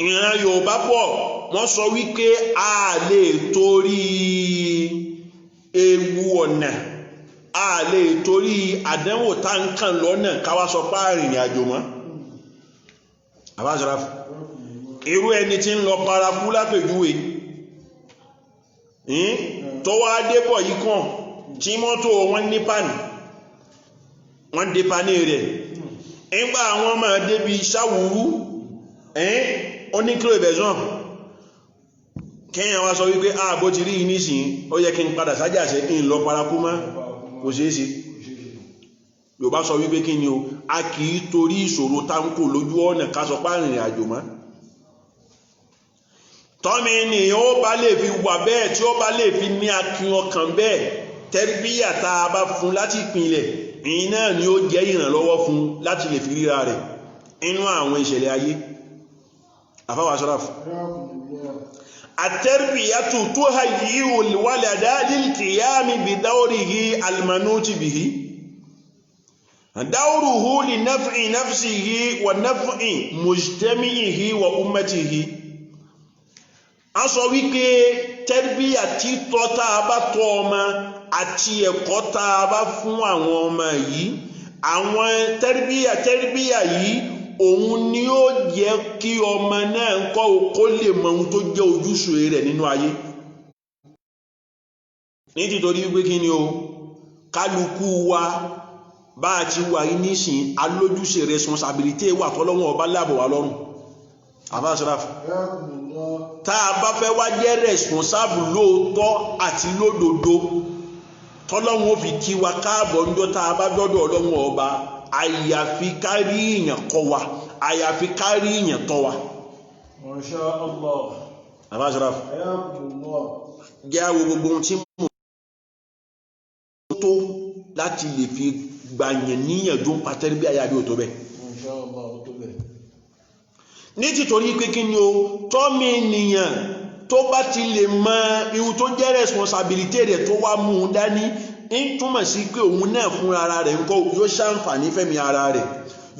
ìran Yorùbá pọ̀ wọ́n sọ wípé a lè torí ewu ọ̀nà a lè torí àdánwò tá ń kàn lọ́nà káwá sọ pé arìnrìn àjò mọ́ Ashraf irú ẹni tí ń lọ paraku lápèjúwe tó wá débọ̀ yìí kàn tí mọ́tò wọn ní pàní wọ́n dé paní rẹ̀ nígbà àwọn máa débi Ṣáwùrú oníkìlò ìbẹ̀sán kíyàn wá sọ wípé ààbò ti rí nísìn ó yẹ kí n padà sájàṣẹ́ kí n lọ paraku mọ́ kò ṣeé ṣe Yorùbá sọ wípé kí ni o a kìí torí ìṣòro táǹkò lójú ọ̀nà ká sọ párìnrìn àjò mọ́ tọ́mí ènìyàn ó bá lè fi wà bẹ́ẹ̀ tí ó bá lè fi ní akin ọkàn bẹ́ẹ̀ tẹ́rbíyà tá a bá fún láti ìpìnlẹ̀ ìyìn náà ni ó jẹ́ ìrànlọ́wọ́ fún láti lè fi ríra rẹ̀ inú àwọn ìṣẹ̀lẹ̀ ayé àfáwà Ashraf التربية تهيئ الولد للقيام بدوره المنوط به دوره لنفع نفسه ونفع مجتمعه وأمته. a sọ wípé tẹ́rbíyà títọ́ tá a bá tọ́ ọmọ àti ẹ̀kọ́ tá a bá fún àwọn ọmọ yìí, àwọn tẹ́rbíyà yìí òun ni ó jẹ́ kí ọmọ náà kọ́ kó lè mọ ohun tó jẹ́ ojúṣe rẹ̀ nínú ayé. nítorí wípé kí ni o, kálukú wa bá a ti wà yìí nísìn alójúṣe responsibility wà tọ́lọ́wọ́n ọba láàbọ̀ wà lọ́rùn. àbá Sharaf, tá a bá fẹ́ wá jẹ́ responsible lóòótọ́ àti lódodo tọ́lọ́wọ́n ó fi kí wa káàbọ̀ ńjọ́ tá a bá dọ́dọ̀ ọlọ́wọ́n ọba, àyàfi kárí èèyàn kọ́ wa, àyàfi kárí èèyàn tọ́ wa. Masha Allah. àbá Sharaf, jẹ́ àwọn gbogbo ohun tí mo tó láti lè fi gbàyàn níyànjú ń patẹ́rí bí ayábí ò tó bẹ́ẹ̀. Masha Allah, ó tó bẹ́ẹ̀. ní títorí pé kí ni o, tọ́mí ènìyàn tó bá ti lè mọ ihun tó jẹ́ responsibility rẹ̀ tó wá mú un dání, ń túmọ̀ sí pé òun náà fún ara rẹ̀ ńkọ́ yóò ṣàǹfààní fẹ́mi ara rẹ̀,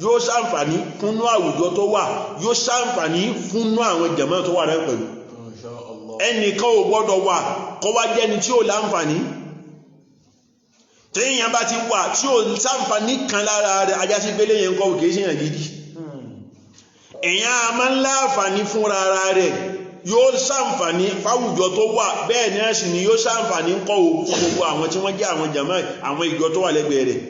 yóò ṣàǹfààní fúnnú àwùjọ tó wà, yóò ṣàǹfààní fúnnú àwọn jàmáà tó wà rẹ̀ pẹ̀lú. Masha Allah. ẹnìkan ò gbọ́dọ̀ wà kó wá jẹ́ni tí ò láǹfààní. téèyàn bá ti wà tí ò ṣàǹfààní kan lára rẹ̀, ajá sí pélé yẹn ńkọ́ kìí ṣèyàn gidi. èèyàn a máa ń láǹfààní fúnra ara rẹ̀, yóò ṣàǹfààní fáwùjọ tó wà, bẹ́ẹ̀ náà sì ni yóò ṣàǹfààní ńkọ́ o fún gbogbo àwọn tí wọ́n jẹ́ àwọn jàmáà, àwọn ìjọ tó wà lẹ́gbẹ̀ẹ́ rẹ̀.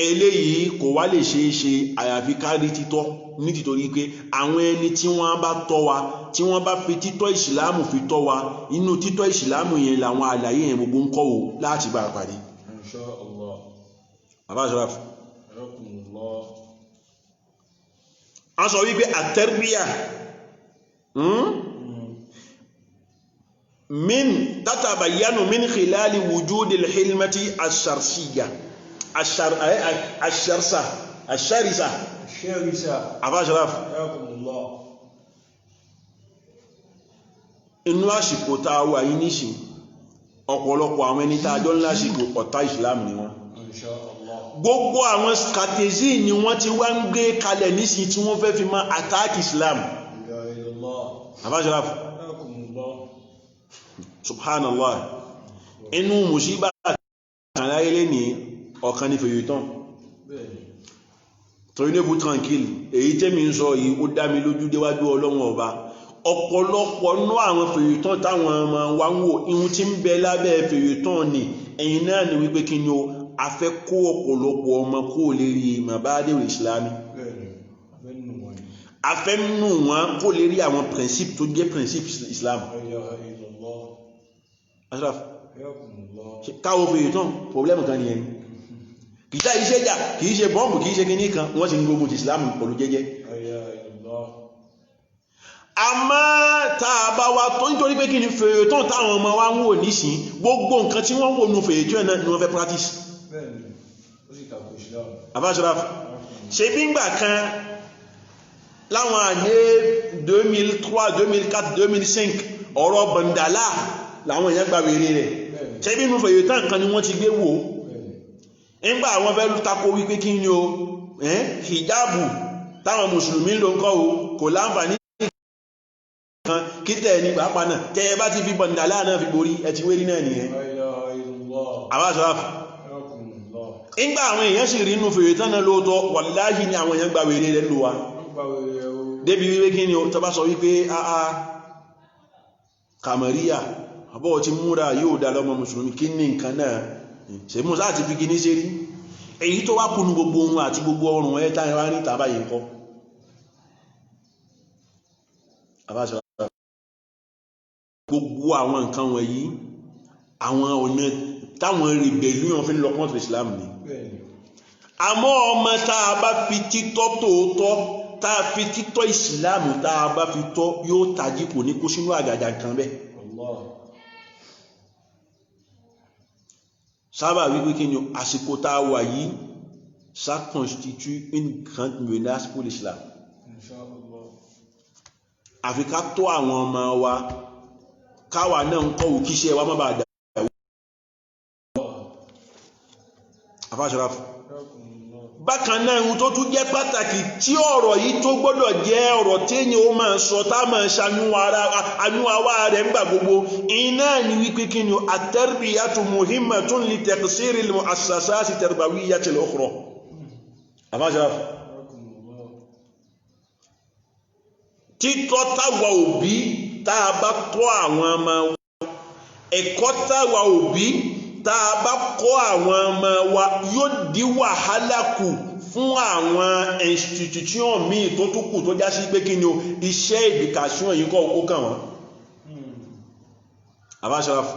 eléyìí kò wá lè ṣeé ṣe àyàfi kárí títọ́, nítorí pé àwọn ẹni tí wọ́n bá tọ́ wa, tí wọ́n bá fi títọ́ ìsìláàmù fi tọ́ wa, inú títọ́ ìsìláàmù yẹn làwọn àlàyé yẹn gbogbo ń kọ́ o láti bá a pàdé. Masha Allah. Bàbá Sharaf, Alhamdulillah. a sọ wípé àtẹ́rbíyà min tatabayyanu min khilali wujudil hilmati ash-sharsiyya ash-sharisa. Bàbá Sharaf, Alhamdulillah. inú àsìkò tá a wà yìí nísìn, ọ̀pọ̀lọpọ̀ àwọn ẹni tá a jọ ń lásìkò ọ̀tá ìsìláàmù ni wọ́n. Masha Allah. gbogbo àwọn strategy ni wọ́n ti wá ń gbé kalẹ̀ nísìn tí wọ́n fẹ́ fi máa attack Islam. La ilaha illallah. Bàbá Sharaf, Alhamdulillah. subhanallah, inú mùsíbà kan láyé lé ní ọ̀kan ní fèyí tán. Bẹ́ẹ̀ni. torí ní bú tranquille, èyí tẹ́mi ń sọ yìí ó dá mi lójú déwájú Ọlọ́run ọba. ọ̀pọ̀lọpọ̀ nú àwọn fèyí tán táwọn ọmọ wa ń wò, ihun tí ń bẹ lábẹ́ fèyí tán ni ẹ̀yìn náà ni wípé kí ni o, a fẹ́ kó ọ̀pọ̀lọpọ̀ ọmọ kó lè rí mabadi'u Islami. Bẹ́ẹ̀ni. Abẹ́nu wọn. a fẹ́ nù wọn kó lè rí àwọn principe tó jẹ́ principe Islam. La ilaha illallah. Ashraf, Alhamdulillah. káwọ́ fèyí tán problem kan nìyẹn. kìí ṣe iṣẹ́ jà, kìí ṣe bọ́m̀bù, kìí ṣe kíní kan, wọ́n sì ń gbógun ti Islam pẹ̀lú jẹ́jẹ́. La ilaha illallah. àmọ́ tá a bá wa tó nítorí pé kí ni fèyí tán táwọn ọmọ wa ń wò nísìn, gbogbo nǹkan tí wọ́n wò nù fèyí tán náà ni wọ́n fẹ́ practice. Bẹ́ẹ̀ni. Ó sì tako Islam. Bàbá Sharaf, ṣe bí ngbà kan láwọn àyè 2003 2004 2005 ọ̀rọ̀ bọ̀ndàlá làwọn èèyàn gbà wèrè rẹ̀. ṣe bí inú fèyí tán kan ni wọ́n ti gbé wò. nígbà àwọn fẹ́ tako wípé kí ni o, hijabu táwọn mùsùlùmí ló ń kọ́ o kò láǹfààní kan kí tẹ̀ ní pàápàá náà, tẹ́ ẹ bá ti fi bọ̀ndàlá náà fi borí, ẹ ti wérí náà nìyẹn. La ilaha illallah. Bàbá Sharaf, Alhamdulillah. nígbà àwọn èèyàn sì rí inú fèyí tán náà lóòótọ́, wàláhì ni àwọn èèyàn gbà wèrè rẹ̀ lò wá. débi wípé kí ni o tọba sọ wípé àà kàmàríyà àbọ̀ ti múra yóò dá lọ́mọ mùsùlùmí, kí ní nǹkan náà ṣe mú sáà ti fi kí ní ṣe rí, èyí tó wá kúnnú gbogbo ohun àti gbogbo ọrùn ẹ̀ táyẹ̀ wá ní tàbá yìí kọ́. gbogbo àwọn nǹkan wọ̀nyí àwọn ọ̀nà táwọn rebellion fi ń lọ contre Islam ni. àmọ́ ọmọ tá a bá fi títọ́ tòótọ́, tá a fi títọ́ ìsìláàmù tá a bá fi tọ́, yóò tají kò ní kó sínú àgàjà kan bẹ́ẹ̀. sábà wípé kí ni àsìkò tá a wà yìí, ça constitue une grande menace pour l'islam. àfi ká tó àwọn ọmọ wa káwa náà ń kọ́ òkíṣẹ́ wa má bàa dà afáṣọ́ráfù. Bákan náà ohun tó tún jẹ́ pàtàkì tí ọ̀rọ̀ yìí tó gbọ́dọ̀ jẹ́ ọ̀rọ̀ téèyàn ó máa sọ tá máa ṣàánú àwa rẹ̀ ńgbà gbogbo iná ni wípé kí ni at-tarbiyatu muhimmatun li taqsiri al-mu'assasati at-tarbawiyyati al-ukhra. afáṣọ́ráfù. títọ́ táwa òbí tá a bá tọ́ àwọn ọmọ wa ẹ̀kọ́ táwa òbí tá a bá kọ́ àwọn ọmọ wa yóò dí wàhálà kù fún àwọn institution míì tó tún kù tó já sí pé kí ni o iṣẹ́ education yìí kọ́ ó kàn wọ́n. Abáṣọ́ráfù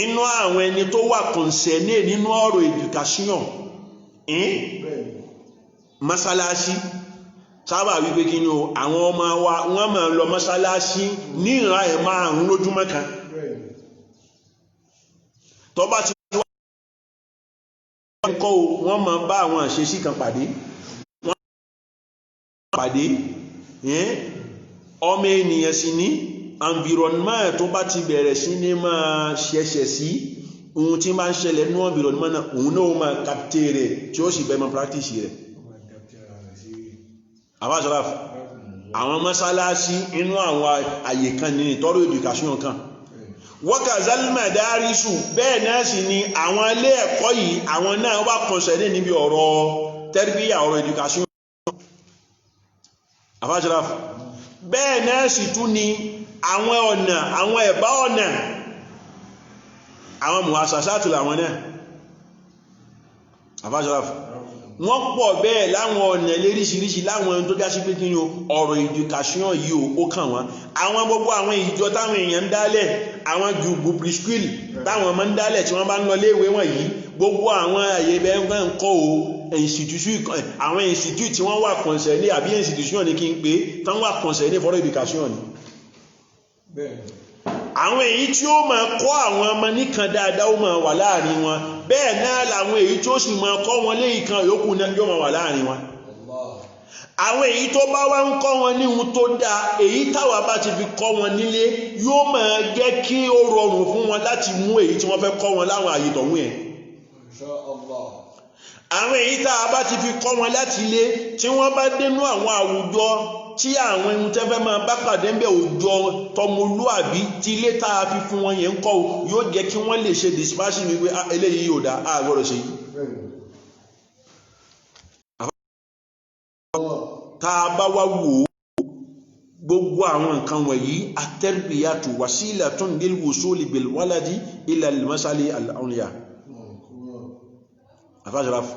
inú àwọn ẹni tó wà concerné nínú ọ̀rọ̀ education mọ́sálásí sábà wípé kí ni o àwọn ọmọ wa wọ́n máa lọ mọ́sálásí ní ìran ẹ̀ márùn-ún lójúmọ́ kan tó bá ti wá kọ́ wọ́n máa bá àwọn àṣeṣí kan pàdé wọ́n pàdé ọmọ ènìyàn sì ní environment tó bá ti bẹ̀rẹ̀ sí ní máa ṣẹ̀ṣẹ̀ sí ohun tí máa ń ṣẹlẹ̀ ní environment náà òun náà máa capture rẹ̀ tí ó sì bẹ́ẹ̀ máa practice rẹ̀. Abáṣọ́ráfù àwọn mọ́sálásí inú àwọn àyè kan ní ìtọ́rọ̀ education kan wọ́kàzal madarisu bẹ́ẹ̀ náà sì ni àwọn ilé ẹ̀kọ́ yìí àwọn náà wà kọ̀nsẹ̀dé níbi ọ̀rọ̀ tẹ́rbíyà ọ̀rọ̀ education. Abáṣọ́ráfù bẹ́ẹ̀ náà sì tún ni àwọn ọ̀nà àwọn ẹ̀bá ọ̀nà àwọn muassasatu làwọn náà. Abáṣọ́ráfù wọ́n pọ̀ bẹ́ẹ̀ láwọn ọ̀nà léríṣiríṣi láwọn tó já sí pé kí ni ọ̀rọ̀ education yìí ó kàn wọ́n àwọn gbogbo àwọn ìjọ táwọn èèyàn ń dálẹ̀ àwọn gbogbo preschool táwọn ọmọ ń dálẹ̀ tí wọ́n bá ń lọ léèwé wọ̀nyí gbogbo àwọn àyè bẹ́ẹ̀ ń kọ́ o àwọn institute tí wọ́n wà concerné àbí institution ni kí n pé tán wà concerné for education ni. Àwọn èyí tí ó máa kọ́ àwọn ọmọ nìkan dáadáa ó máa wà láàrin wọn bẹ́ẹ̀ náà làwọn èyí tí ó sì máa kọ́ wọn léyìí kan yòókù náà yóò máa wà láàrin wọn. Àwọn èyí tó bá wá ń kọ́ wọn ní ohun tó dáa èyí táwa bá ti fi kọ́ wọn nílé yóò máa jẹ́ kí ó rọrùn fún wọn láti mú èyí tí wọ́n fẹ́ kọ́ wọn láwọn àyè tọ̀hún yẹn. Àwọn èyí táwa bá ti fi kọ́ wọn láti ilé tí wọ́n bá dénú àwọn àwùjọ tí àwọn ohun tẹ́fẹ́ máa bá pàdé ń bẹ̀ òjò tọmọlúàbí tí ilé tá a fi fún wọn yẹn ń kọ́ yóò jẹ́ kí wọ́n lè ṣe dispassion wípé eléyìí yóò dá a gbọ́dọ̀ ṣe yìí. Tá a bá wá wò ó gbogbo àwọn nǹkan wọ̀nyí at-tarbiyatu wasilatun lil wusuli bil waladi ila al masali al awliya. Afáṣọ́ráfù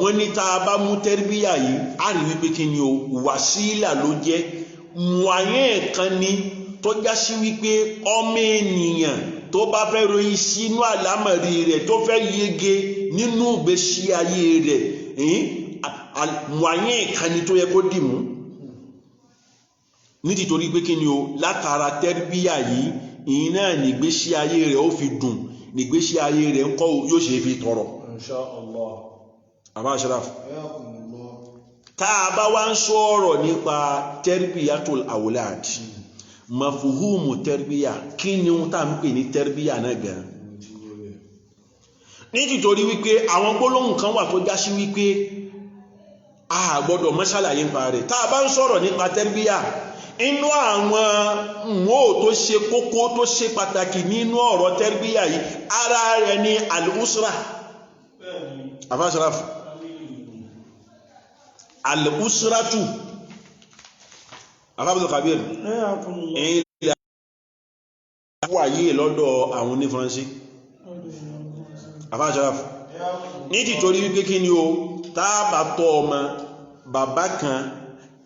wọ́n ní tá a bá mú tẹ́rbíyà yìí a rí wípé kí ni o wàsílà ló jẹ́ moyen kan ní tó já sí wípé ọmọ ènìyàn tó bá fẹ́ ròyìn sínú àlámọ̀rí rẹ̀ tó fẹ́ yege nínú ìgbésí ayé rẹ̀ moyen kan ní tó yẹ kó dìmú nítorí pé kí ni o látara tẹ́rbíyà yìí ìyìn náà nígbésí ayé rẹ̀ ó fi dùn nígbésí ayé rẹ̀ ń kọ́ yóò ṣe fi tọrọ. Inshallah. Abáṣọ́ráfù tá a bá wá ń sọ̀rọ̀ nípa terbiyatul awlad mafuhumu terbiya kí ni wọ́n tá ń pè ní terbiya náà gan nítorí wípé àwọn gbólóhùn kan wà tó já sí wípé a gbọ́dọ̀ mọ́ṣálàyé nípa rẹ̀ tá a bá ń sọ̀rọ̀ nípa terbiya inú àwọn mọ́ tó ṣe kókó tó ṣe pàtàkì nínú ọ̀rọ̀ terbiya yìí ara rẹ̀ ni al-usra. Abáṣọ́ráfù al-usratu afábùdó kabir ẹ̀yìn ilẹ̀ wáyé lọ́dọ̀ àwọn ní Faransé. Abáṣọ́ráfù ní títorí wípé kí ni o tábà tọ́ ọmọ bàbá kan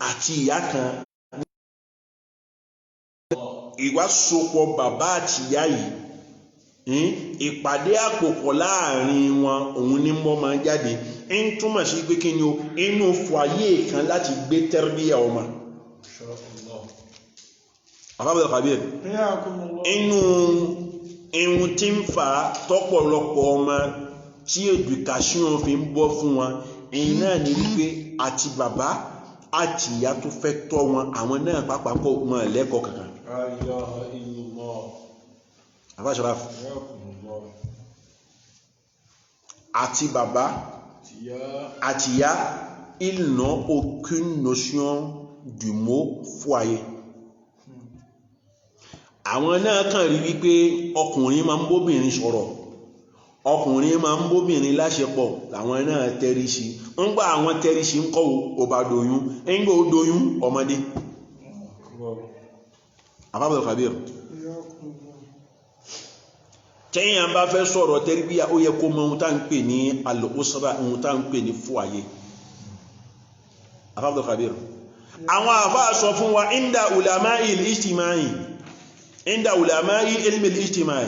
àti ìyá kan ìwà sopọ̀ bàbá àti ìyá yìí ìpàdé àpòpọ̀ láàrin wọn òun ní mọ́ máa jáde ń túmọ̀ sí pé kí ni o inú fàyè kan láti gbé tẹ́rbíyà ọmọ. Àfábùdó kabir inú ihun tí ń fa tọ́pọ̀lọpọ̀ ọmọ tí education fi ń bọ́ fún wọn èyí náà ní wípé àti bàbá àti ìyá tó fẹ́ tọ́ wọn àwọn náà pápákọ̀ wọn lẹ́kọ̀ọ́ kankan. La ilaha illallah. Àfáà Sharaf Ayakumullah. àti bàbá àti ìyá ils n'ont aucune notion du mot foyer. Àwọn náà kàn rí wípé ọkùnrin máa ń bóbìnrin sọ̀rọ̀, ọkùnrin máa ń bóbìnrin láṣepọ̀, àwọn náà tẹrí sí. Ńgbà àwọn tẹrí sí ń kọ́ ó bá doyún, ńgbà ó doyún ọmọdé. Abdul Kabir tẹ́yìn bá fẹ́ sọ̀rọ̀ tẹ́rìbíyà ó yẹ kó mọ ohun tá ń pè ní al-usra, ohun tá ń pè ní foyer. Abdul Kabir àwọn àfáà sọ fún wa inda ulama'i al-ijtimai, inda ulama'i ilmi al-ijtimai,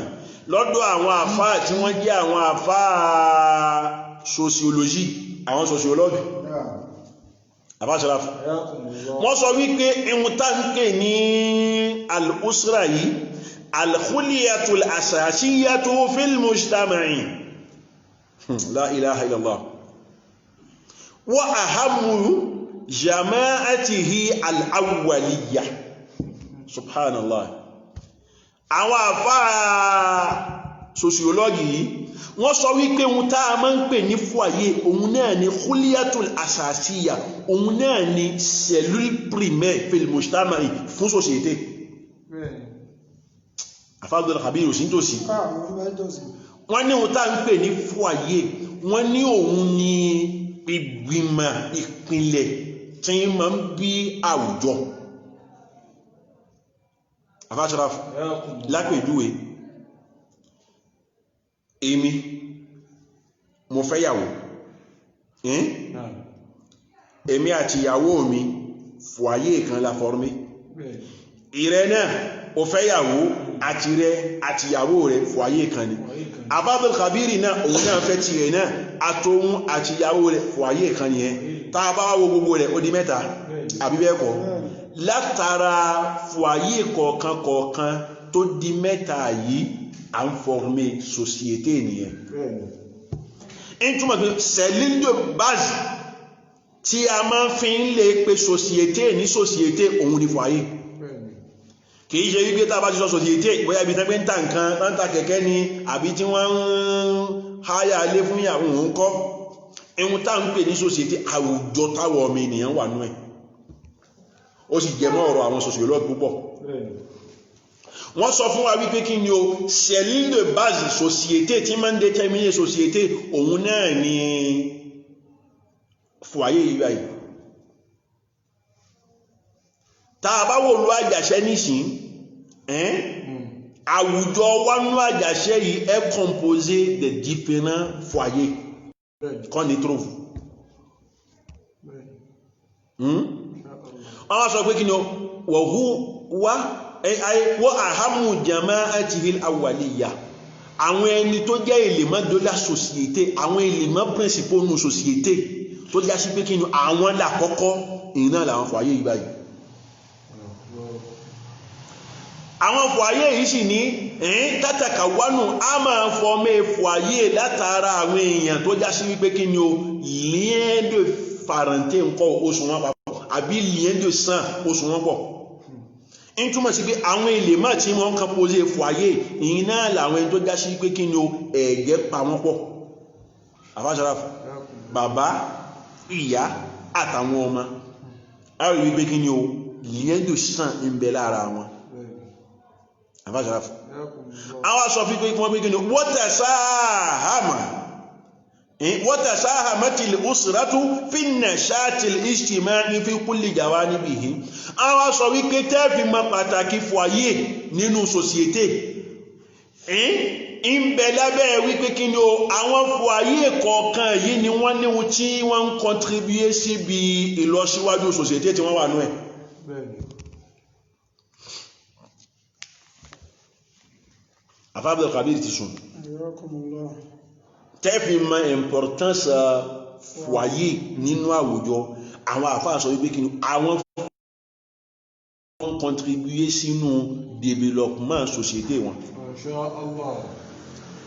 lọ́dọ̀ àwọn àfáà tí wọ́n jẹ́ àwọn àfáà sociology, àwọn sociologue. Àfáà Sharaf wọ́n sọ wípé ohun tá ń pè ní al-usra yìí al-khuliyatul asasiyatu fil mujtama'i, la ilaha illallah, wa ahammu jama'atihi al-awwaliyya. Subhanallah. Àwọn àfáà sociology yìí wọ́n sọ wípé ohun tá a máa ń pè ní foyer òun náà ni khuliyatul asasiyya, òun náà ni cellule primaire fil mujtama'i fún société. Afáàdùn Khabiru sí tòsí. Wọ́n ní ohun tá ń pè ní foyer, wọ́n ní òun ni ìgbìmọ̀ ìpìlẹ̀ tí máa ń bí àwùjọ. Àfáà Sharaf lápèjúwe èmi mo fẹ́ yàwó, èmi àti ìyàwó mi foyer kan la formé. Ìrẹ náà ó fẹ́ yàwó àti rẹ àti ìyàwó rẹ̀ foyer kan ni. Abdul Kabir náà òun náà fẹ́ ti rẹ̀ náà àtòun àti ìyàwó rẹ̀ foyer kan ni ẹ. Tá a bá wo gbogbo rẹ̀ ó di mẹ́ta àbí bẹ́ẹ̀ kọ́. Látara foyer kọ̀ọ̀kan kọ̀ọ̀kan tó di mẹ́ta yìí à ń former société nìyẹn. In túmọ̀ pé cellule de base tí a máa fi ń lè pe société ní société òun ni foyer. Kìí ṣe wípé tá bá ti sọ société bóyá ibi tẹ́gbẹ́ ń ta nǹkan tán ta kẹ̀kẹ́ ni àbí tí wọ́n ń háyà lé fún ìyàwó ń kọ́. Ohun tá ń pè ní société àwùjọ táwọn ọmọ ènìyàn wà nú ẹ̀. Ó sì jẹ mọ́ ọ̀rọ̀ àwọn sociologue púpọ̀. Wọ́n sọ fún wa wípé kí ni o cellule de base société tí máa ń déterminer société òun náà ni foyer yìí báyìí. Tá a bá wò lú Àjàṣẹ́ nísìn àwùjọ wa nú Àjàṣẹ́ yìí est composé de différents foyers qu'on y trouve. Wọ́n sọ pé kí ni o wa ahammu jama'atihi al-awwaliyya, àwọn ẹni tó jẹ́ élément de la société, àwọn éléments principaux nú société tó já sí pé kí ni àwọn lákọ́kọ́ ìná làwọn foyer yìí báyìí. Àwọn foyer yìí sì ní tátàkà wánù a máa fọ́mẹ́ foyer látara àwọn èèyàn tó já sí wípé kí ni o lien de parenté ńkọ́ oṣù wọn papọ̀ àbí lien de sang oṣù wọn pọ̀. In túmọ̀ sí pé àwọn éléments tí wọ́n composé foyer ìná làwọn ẹni tó já sí wípé kí ni o ẹ̀jẹ̀ pa wọ́n pọ̀. Àfáà Sharaf bàbá ìyá àtàwọn ọmọ a rí wípé kí ni o lien de sang ń bẹ lára wọn. Àfáà Sharaf àwọn sọ fíkọ́ ikú wọn pé kí ni watasahamati al-usratu fi an-nashati al-ijtima'i fi kulli jawanibihi. Àwọn sọ wípé tẹ́ẹ̀fì mọ pàtàkì foyer nínú société ń bẹ lábẹ́ wípé kí ni o àwọn foyer kọ̀ọ̀kan yìí ni wọ́n ní ohun tí wọ́n ń contribuer síbi ìlọsíwájú société tí wọ́n wà nú ẹ̀. Àfáà Abdul Kabir ti sùn tẹ́fì mọ importance foyer nínú àwùjọ. Àwọn àfáà sọ wípé kí ni àwọn fún contribuer sínú développement société wọn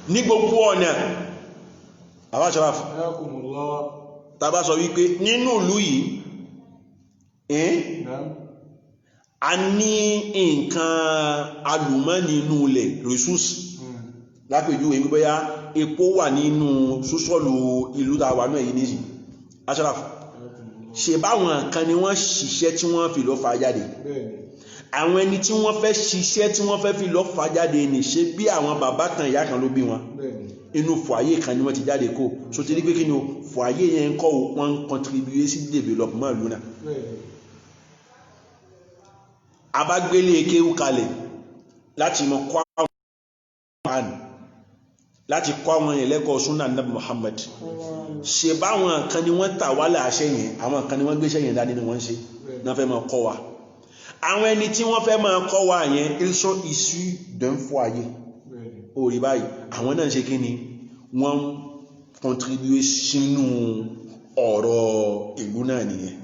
ní gbogbo ọ̀nà. Àfáà Sharaf tàbá sọ wípé nínú ìlú yìí a ní nǹkan alùmọ́nì inú ilẹ̀ resource lápèjúwe ń bóyá epo wà nínú súsọ́lù ìlú tàwà náà yìí níṣì Ashraf ṣe báwọn kan ni wọ́n ṣiṣẹ́ tí wọ́n fi lọ fà jáde àwọn ẹni tí wọ́n fẹ́ ṣiṣẹ́ tí wọ́n fẹ́ fi lọ fà jáde ní ṣe bí àwọn bàbá kan ìyá kan ló bí wọn inú foyer kan ni wọ́n ti jáde kó so ti rí pé kí ni o foyer yẹn kọ́ wọ́n contribute sí développement lónà abágbélé kéwú kalẹ̀ láti mọ kọ́ àwọn láti kọ́ àwọn yẹn lẹ́kọ̀ọ́ súnà Nabi Muhammad ṣe báwọn kan ni wọ́n tà wá láṣẹ yẹn àwọn kan ni wọ́n gbéṣẹ́ yẹn dání ni wọ́n ṣe náà fẹ́ máa kọ́ wa àwọn ẹni tí wọ́n fẹ́ máa kọ́ wa yẹn ils sont issus d'un foyer orí báyìí àwọn náà ṣe kí ni wọ́n contribue sínú ọ̀rọ̀ ìlú náà nìyẹn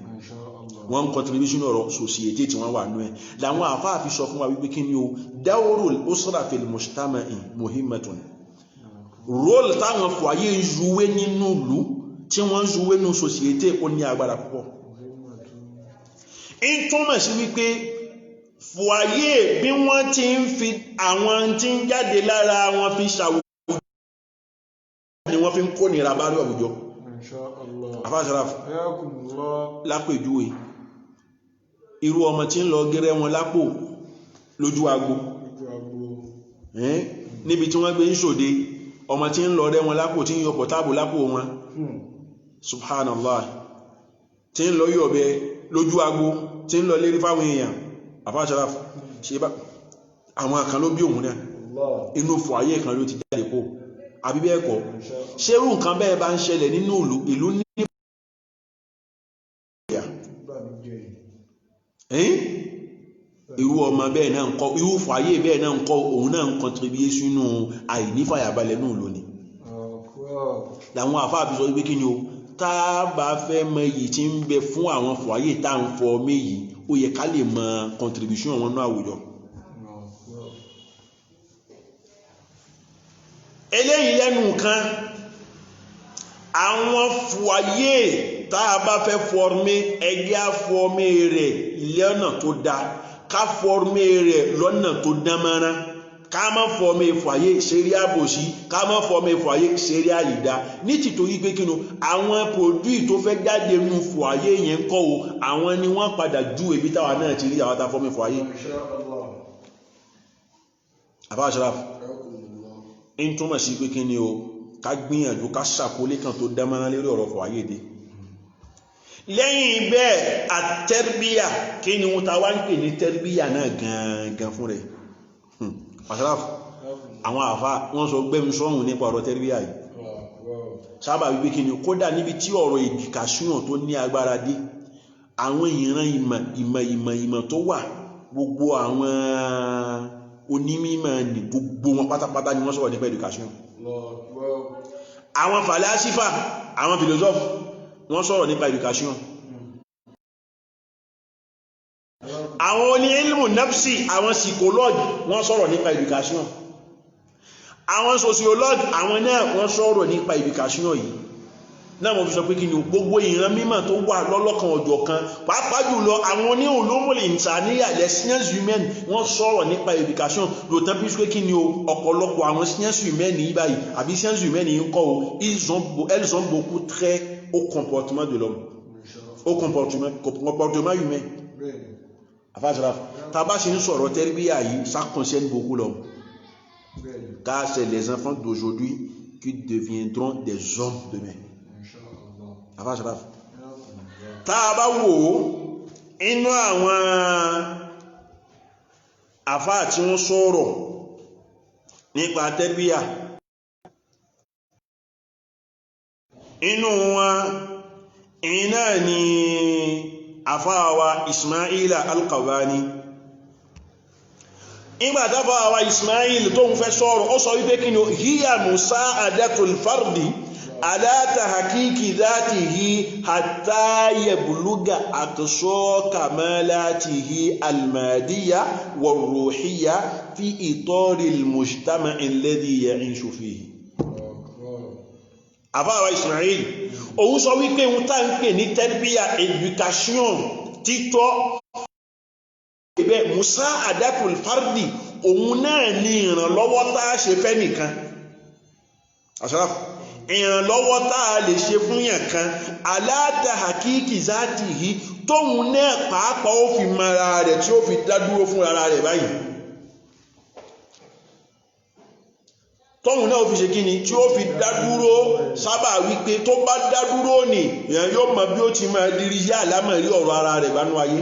wọ́n contribue sínú ọ̀rọ̀ société tí wọ́n wà nú ẹ̀ làwọn àfáà fi sọ fún wa wípé kí ni o dawrul usra fil mujtama'i muhimmatun role táwọn foyer ń joué nínú ìlú tí wọ́n ń joué nínú société ó ní agbára púpọ̀ in túmọ̀ sí wípé foyer bí wọ́n ti ń fi àwọn tí ń jáde lára wọn fi ṣàwùjọ ni wọ́n fi ń kó nira bá rí àwùjọ Ashraf lápèjúwe irú ọmọ tí ń lọ gẹ́rẹ́ wọn lápò lójú agbo níbi tí wọ́n gbé ń ṣòde ọmọ tí ń lọ rẹ́ wọn lápò tí ń yọ pọ̀tábù lápò wọn subhanallah tí ń lọ yọ̀bẹ lójú agbo tí ń lọ lérí fáwọn èèyàn Ashraf ṣe bá àwọn kan ló bí òun náà inú foyer kan ló ti jáde kó àbí bẹ́ẹ̀ kọ́ ṣerú nǹkan bẹ́ẹ̀ bá ń ṣẹlẹ̀ nínú ìlú ní irú ọmọ bẹ́ẹ̀ náà ń kọ́ irú foyer bẹ́ẹ̀ náà ń kọ́ òun náà ń contribute sínú àìnífàyàbalẹ̀ náà lónìí làwọn àfáà fi sọ wípé kí ni o tá a bá fẹ́ mọ iyì tí ń bẹ fún àwọn foyer tá à ń fọ méyì ó yẹ ká lè mọ contribution wọn náà àwùjọ eléyìí lẹ́nu kan àwọn foyer tá a bá fẹ́ former ẹgbẹ́ àformer rẹ̀ lọ́nà tó dáa ká former rẹ̀ lọ́nà tó dánmọ́rán ká má former foyer ṣeré àbòsí ká má former foyer ṣeré àyídá ní tìtorí pé kínú àwọn produit tó fẹ́ jáde nínú foyer yẹn kọ́ o àwọn ni wọ́n padà ju ebi táwa náà ti rí àwọn tá former foyer Ashraf in túnmọ̀ sí pé kí ni o ká gbìyànjú ká ṣàkólé kan tó dámọ́ná lérí ọ̀rọ̀ foyer dé lẹ́yìn bẹ́ẹ̀ àtẹ́rbíyà kí ni wọ́n ta wá ń pè ní tẹ́rbíyà náà gangan fún rẹ̀ Ashraf àwọn àfá wọ́n sọ gbẹ́mi sọ́run nípa ọ̀rọ̀ tẹ́rbíyà yìí sábà wípé kí ni kódà níbi tí ọ̀rọ̀ education tó ní agbára dé àwọn ìran ìmọ̀ tó wà gbogbo àwọn onímọ̀ ní gbogbo wọn pátápátá ni wọ́n sọ̀rọ̀ nípa education àwọn falasifa àwọn philosophe wọ́n sọ̀rọ̀ nípa education àwọn oní ilmu nafsi àwọn psychologue wọ́n sọ̀rọ̀ nípa education àwọn sociologue àwọn náà wọ́n sọ̀rọ̀ nípa education yìí náà mo fi sọ pé kí ni gbogbo ìran mímọ̀ tó wà lọ́lọ́kan ọjọ́ kan pàápàá jùlọ àwọn oní ulumul insaniya les sciences humaines wọ́n sọ̀rọ̀ nípa education lòtán bí pé kí ni o ọ̀pọ̀lọpọ̀ àwọn sciences humaines yìí báyìí àbí sciences humaines yìí ń kọ́ o elles ont beaucoup trait au comportement de l'homme au comportement humain Ashraf tàbá ṣe ń sọ̀rọ̀ tẹ́rbíyà yìí ça concerne beaucoup l'homme car c'est les enfants d'aujourd'hui qui deviendront des hommes demain Ashraf tá a bá wò ó inú àwọn àfáà tí wọ́n sọ̀rọ̀ nípa tẹ́rbíyà inú wọn iná ni àfáà wa Ismaila al-Qabani ìgbàtà àfáà wa Ismail tó ń fẹ́ sọ̀rọ̀ ó sọ wípé kí ni hiya musa'adatul fardi ala tahqiqi dhatihi hatta yabluga aqsa kamalatihi al-madiyya war-ruhiyya fi itari al-mujtama' alladhi ya'ishu fihi àfáà wa Ismail òun sọ wípé òun tá ń pè ní tẹ́rbíyà education títọ́ ibẹ̀ musa adatul fardi òun náà ní ìrànlọ́wọ́ tá a ṣe fẹ́ nìkan Ashraf ìrànlọ́wọ́ tá a lè ṣe fún yàn kan aláta hakiki zati yìí tóun náà pàápàá ó fi mara rẹ̀ tí ó fi dá dúró fún ara rẹ̀ báyìí tóun náà ó fi ṣe kí ni tí ó fi dá dúró sábà wípé tó bá dá dúró ní èèyàn yóò mọ bí ó ti máa dirí yá àlámọ̀rí ọ̀rọ̀ ara rẹ̀ bánú ayé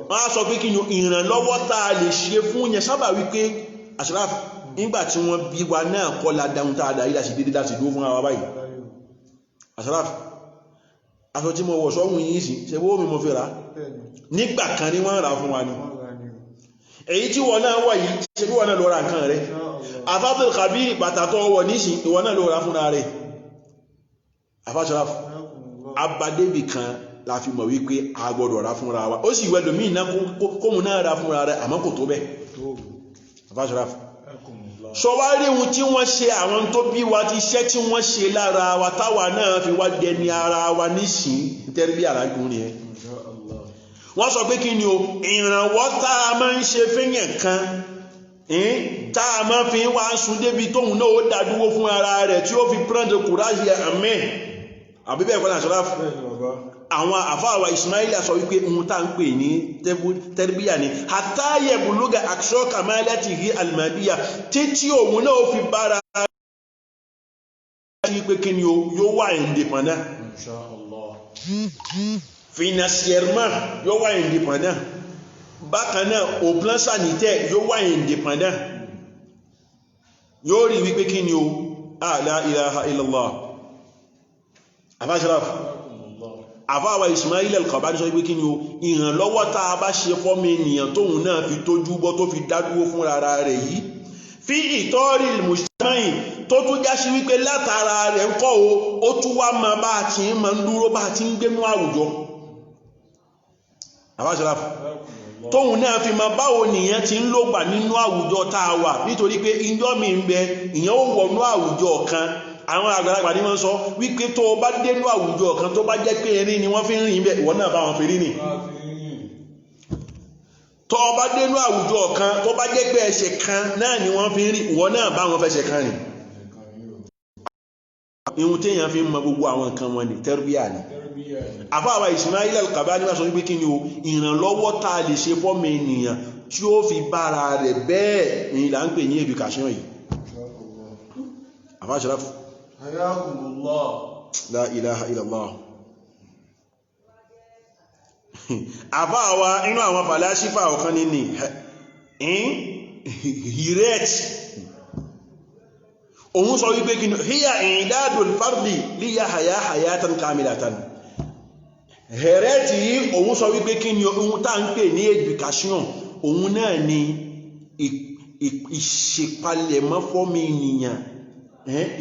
wọ́n á sọ pé kí ni ìrànlọ́wọ́ tá a lè ṣe fún yẹn sábà wípé Ashraf nígbà tí wọ́n bí wa náà kọ́ la dáhùn tá a dá yílá sí dédé láti dúró fún ara báyìí Ashraf aṣọ tí mo wọ̀ sọ́hun yìí sí ṣe bó mi mo fi rà nígbà kan ní wọ́n rà fún wa ni èyí tí wọ́n náà wọ̀ yìí ṣe bí wọ́n náà lọ ra nǹkan rẹ̀ afábìl kàbí bàtà tó wọ̀ nísìn ìwọ́n náà lọ ra fúnra rẹ̀ Ashraf abadébì kan la fi mọ̀ wípé a gbọ́dọ̀ ra fúnra wa ó sì wẹ́lò míì náà kóhun náà ra fúnra rẹ̀ àmọ́ kò tó bẹ́ẹ̀ Ashraf ṣọwárí ohun tí wọ́n ṣe àwọn tó bí wa ti ṣẹ́ tí wọ́n ṣe lára wa táwa náà fi wá dẹni ara wa nísìn tẹ́rìbí àrákùnrin ẹ̀ wọ́n sọ pé kí ni o ìrànwọ́ tá a máa ń ṣe fẹ́yàn kan tá a máa fi wá sùn débi tóun náà ó dádúró fún ara rẹ̀ tí ó fi prendre courage àmín àbí bẹ́ẹ̀ kọ́ náà ṣọlá àwọn àfáàwà Ismaila sọ wípé ohun tá ń pè ní tẹ́rbíyà ni àtàyè bùlúgà àṣọ kàmáàlẹ́tì rí alìmọ̀díyà títí òun náà fi bára wípé kí ni yóò wà indépendant financièrement yóò wà indépendant bákan náà au plan sanitaire yóò wà indépendant yóò rí wípé kí ni la ilaha illallah Ashraf àfáàwà Ismail al-Qabani sọ wípé kí ni ìrànlọ́wọ́ tá a bá ṣe fọ́mọ ènìyàn tóun náà fi tójú bọ́ tó fi dádúró fún ara rẹ̀ yìí fi ìtọ́rí mùsùlùmí tó tún já sí wípé látara rẹ̀ ń kọ́ ó tún wá máa bá a ti ń máa ń dúró bá a ti ń gbénú àwùjọ Ashraf tóun náà fi máa báwo nìyẹn ti ń lògbà nínú àwùjọ tá a wà nítorí pé ìjọ mi ń bẹ ìyẹn ó wọnú àwùjọ kan àwọn àgbàlagbà ní wọ́n sọ wípé tó bá dénú àwùjọ kan tó bá jẹ́ pé erin ni wọ́n fi ń rìn bẹ́ẹ̀ ìwọ náà bá wọn fi rí nì tó bá dénú àwùjọ kan tó bá jẹ́ pé ẹsẹ̀ kan náà ni wọ́n fi ń rìn ìwọ náà bá wọn fẹsẹ̀ kan rìn ihun téèyàn fi ń mọ gbogbo àwọn nǹkan wọn ní tẹ́rbíà ni àfáàwà Ismail al-Qabani wá sọ wípé kí ni ìrànlọ́wọ́ tá a lè ṣe fọ́mọ ènìyàn tí ó fi bára rẹ̀ bẹ́ẹ̀ ni là ń pè ní education yìí àfáà Ashraf Hayakumullah. La ilaha illallah. Àfáàwà inú àwọn fàlásífà ọ̀kan ní hiret òun sọ wípé kí hiya i'dadul fardi liya hayatan kamilatan hiret yìí òun sọ wípé kí ni ohun tá ń pè ní education òun náà ni ìṣèpalẹ̀mọ́ fọ́mọ ènìyàn